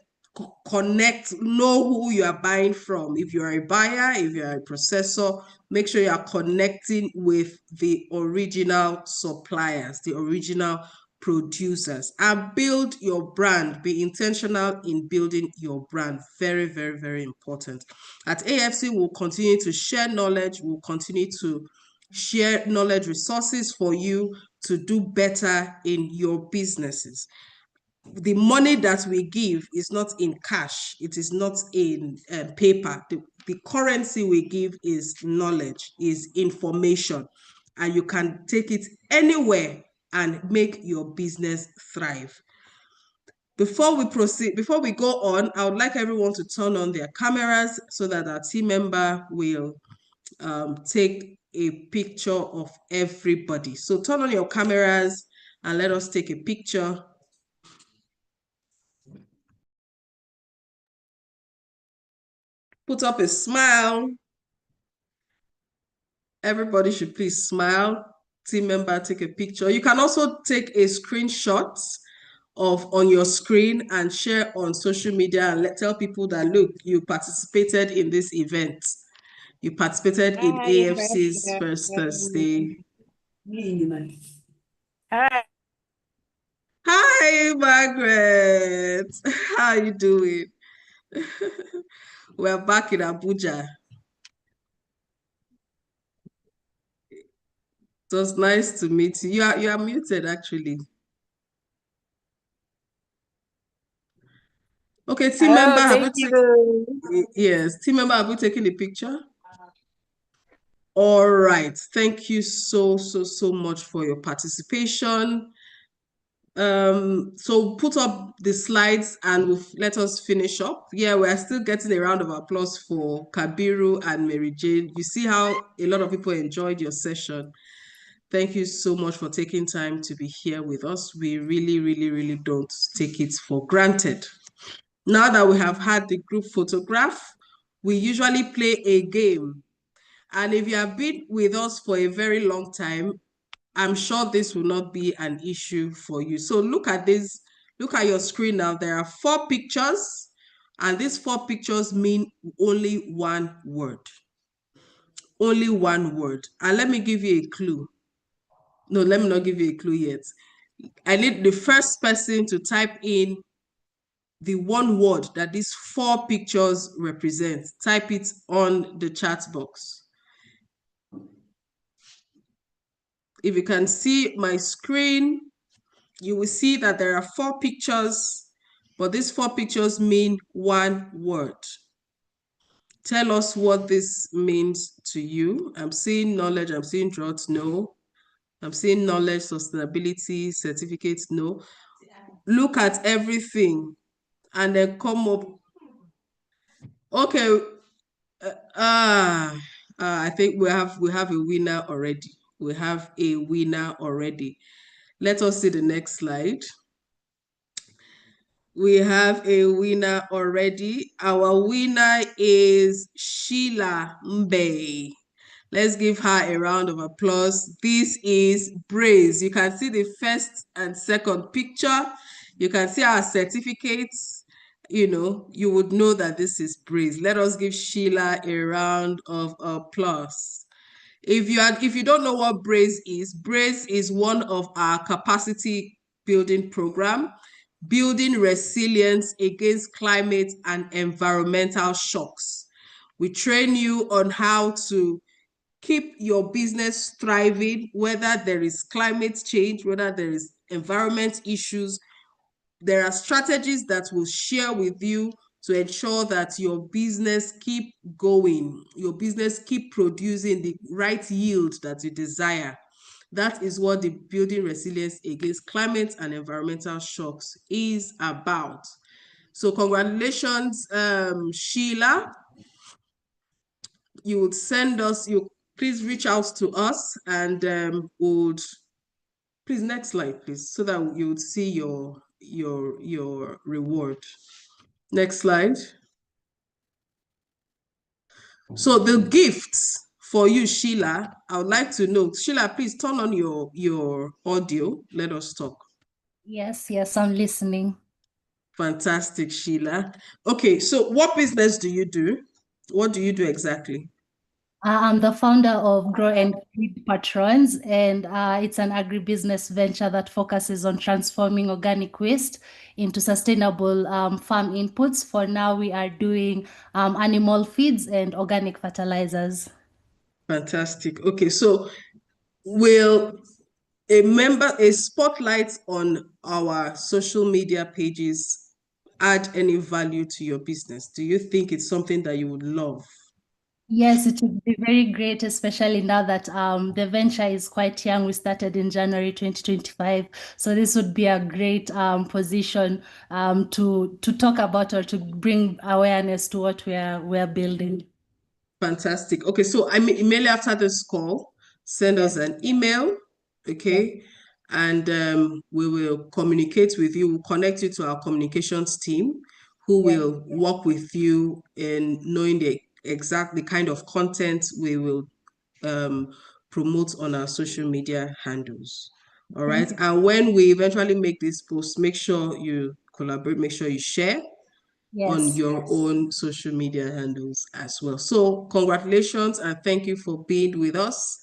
connect, know who you are buying from. If you're a buyer, if you're a processor, make sure you are connecting with the original suppliers, the original producers, and build your brand. Be intentional in building your brand. Very, very, very important. At AFC, we'll continue to share knowledge. We'll continue to share knowledge resources for you to do better in your businesses. The money that we give is not in cash. It is not in paper. The currency we give is knowledge, is information, and you can take it anywhere and make your business thrive. Before we proceed, before we go on, I would like everyone to turn on their cameras so that our team member will take a picture of everybody. So turn on your cameras and let us take a picture. Put up a smile. Everybody should please smile. Team member, take a picture. You can also take a screenshot on your screen and share on social media and tell people that, look, you participated in this event. You participated in AFC's First Thursday. Hi. Hi, Hey, Margaret. How are you doing? We're back in Abuja. It was nice to meet you. You are muted, actually. Okay, team member, yes, team member, have you taken the picture? All right. Thank you so much for your participation. So put up the slides and let us finish up. Yeah, we're still getting a round of applause for Kabiru and Mary Jane. You see how a lot of people enjoyed your session. Thank you so much for taking time to be here with us. We really don't take it for granted. Now that we have had the group photograph, we usually play a game. And if you have been with us for a very long time, I'm sure this will not be an issue for you. So look at this, look at your screen now. There are 4 pictures, and these 4 pictures mean only one word. Only one word. And let me give you a clue. No, let me not give you a clue yet. I need the first person to type in the one word that these 4 pictures represent. Type it on the chat box. If you can see my screen, you will see that there are 4 pictures, but these 4 pictures mean one word. Tell us what this means to you. I'm seeing knowledge, I'm seeing drought, no. I'm seeing knowledge, sustainability, certificates, no. Look at everything and then come up. Okay, I think we have a winner already. We have a winner already. Let us see the next slide. We have a winner already. Our winner is Sheila Mbe. Let's give her a round of applause. This is Braze. You can see the first and second picture. You can see our certificates. You know, you would know that this is Braze. Let us give Sheila a round of applause. If you don't know what Braze is one of our capacity building program, building resilience against climate and environmental shocks. We train you on how to keep your business thriving, whether there is climate change, whether there is environment issues. There are strategies that we'll share with you to ensure that your business keep going, your business keep producing the right yield that you desire. That is what the building resilience against climate and environmental shocks is about. So congratulations, Sheila. You would send us, please reach out to us and please, next slide, please, so that you would see your reward. Next slide. So the gifts for you, Sheila, I would like to know. Sheila, please turn on your audio. Let us talk. Yes, I'm listening. Fantastic, Sheila. Okay, so what business do you do? What do you do exactly? I'm the founder of Grow and Feed Patrons, and it's an agribusiness venture that focuses on transforming organic waste into sustainable farm inputs. For now, we are doing animal feeds and organic fertilizers. Fantastic. Okay, so will a spotlight on our social media pages add any value to your business? Do you think it's something that you would love? Yes, it would be very great, especially now that the venture is quite young. We started in January 2025. So this would be a great position to talk about or to bring awareness to what we are building. Fantastic. Okay, so immediately after this call, send us an email, okay? And we will communicate with you. We'll connect you to our communications team who will work with you in knowing the kind of content we will promote on our social media handles. All right. And when we eventually make this post, make sure you collaborate, make sure you share on your own social media handles as well. So congratulations and thank you for being with us.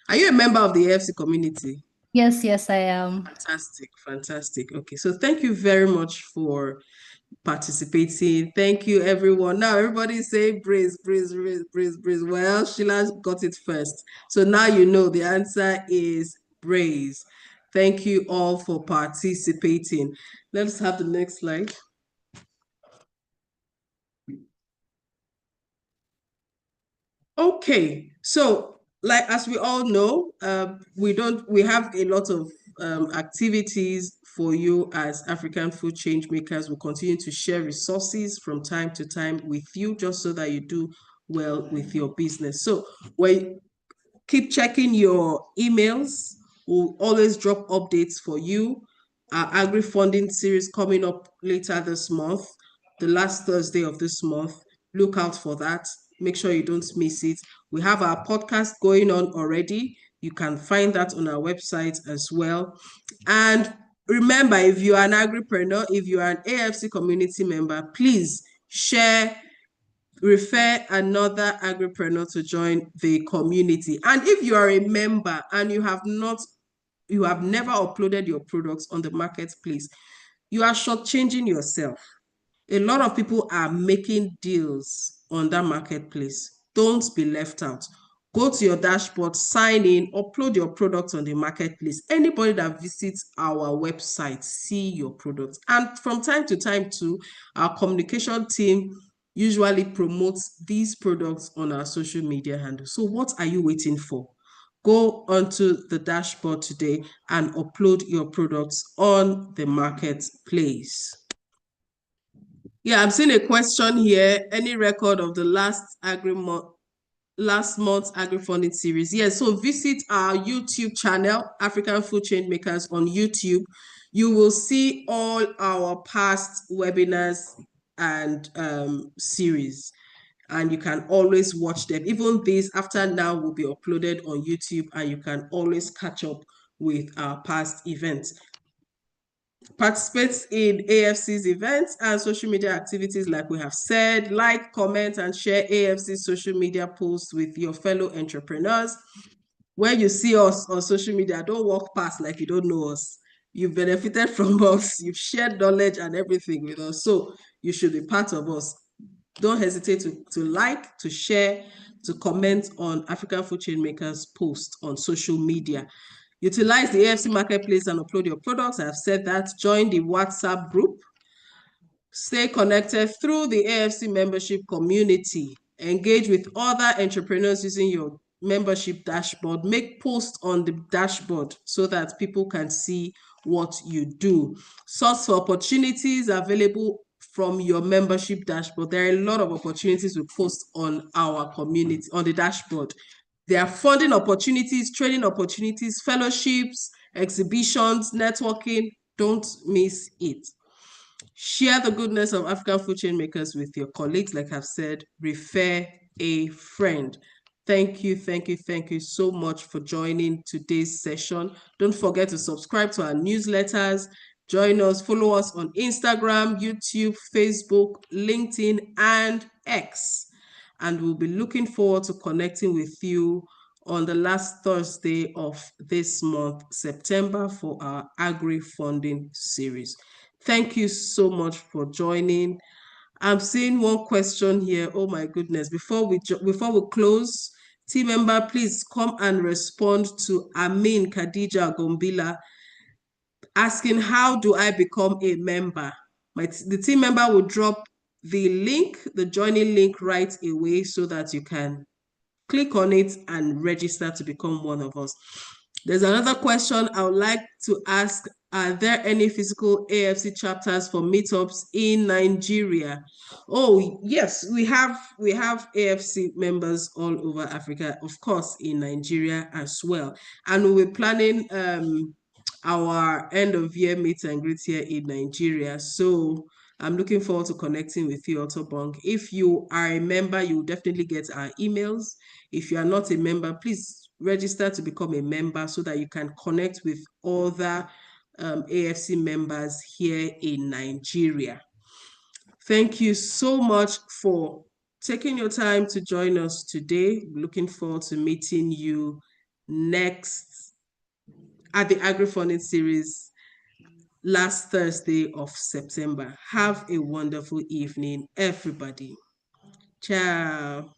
Are you a member of the AFC community? Yes, I am. Fantastic, fantastic. Okay, so thank you very much for participating. Thank you, everyone. Now everybody say brace. Well, Sheila got it first. So now you know the answer is brace. Thank you all for participating. Let's have the next slide. Okay, so like as we all know, we have a lot of activities for you as African food change makers. We'll continue to share resources from time to time with you, just so that you do well with your business. So keep checking your emails. We'll always drop updates for you. Our agri funding series coming up later this month, the last Thursday of this month. Look out for that. Make sure you don't miss it. We have our podcast going on already. You can find that on our website as well. And remember, if you are an agripreneur, if you are an AFC community member, please refer another agripreneur to join the community. And if you are a member and you have never uploaded your products on the marketplace, you are shortchanging yourself. A lot of people are making deals on that marketplace. Don't be left out. Go to your dashboard, sign in, upload your products on the marketplace. Anybody that visits our website, see your products. And from time to time too, our communication team usually promotes these products on our social media handle. So what are you waiting for? Go onto the dashboard today and upload your products on the marketplace. Yeah, I'm seeing a question here. Any record of the last month's agri-funding series? Yes, so visit our YouTube channel, African Food Change Makers on YouTube. You will see all our past webinars and series, and you can always watch them. Even this after now will be uploaded on YouTube, and you can always catch up with our past events. Participate in AFC's events and social media activities like we have said. Like, comment, and share AFC's social media posts with your fellow entrepreneurs. When you see us on social media, don't walk past like you don't know us. You've benefited from us. You've shared knowledge and everything with us. So you should be part of us. Don't hesitate to like, to share, to comment on African Food Chain Makers post on social media. Utilize the AFC Marketplace and upload your products. I've said that. Join the WhatsApp group. Stay connected through the AFC membership community. Engage with other entrepreneurs using your membership dashboard. Make posts on the dashboard so that people can see what you do. Source for opportunities available from your membership dashboard. There are a lot of opportunities we post on our community, on the dashboard. There are funding opportunities, training opportunities, fellowships, exhibitions, networking. Don't miss it. Share the goodness of African Food Chain Makers with your colleagues. Like I've said, refer a friend. Thank you so much for joining today's session. Don't forget to subscribe to our newsletters. Join us, follow us on Instagram, YouTube, Facebook, LinkedIn, and X. And we'll be looking forward to connecting with you on the last Thursday of this month, September, for our Agri Funding series. Thank you so much for joining. I'm seeing one question here. Oh my goodness. Before we close, team member, please come and respond to Amin Khadija Gombila asking, how do I become a member? The team member will drop the link, the joining link right away so that you can click on it and register to become one of us. There's another question I would like to ask. Are there any physical AFC chapters for meetups in Nigeria? Oh, yes, we have AFC members all over Africa, of course, in Nigeria as well. And we're planning our end of year meet and greet here in Nigeria. So I'm looking forward to connecting with you, Otobong. If you are a member, you will definitely get our emails. If you are not a member, please register to become a member so that you can connect with other AFC members here in Nigeria. Thank you so much for taking your time to join us today. Looking forward to meeting you next at the AgriFunding series last Thursday of September. Have a wonderful evening, everybody. Ciao.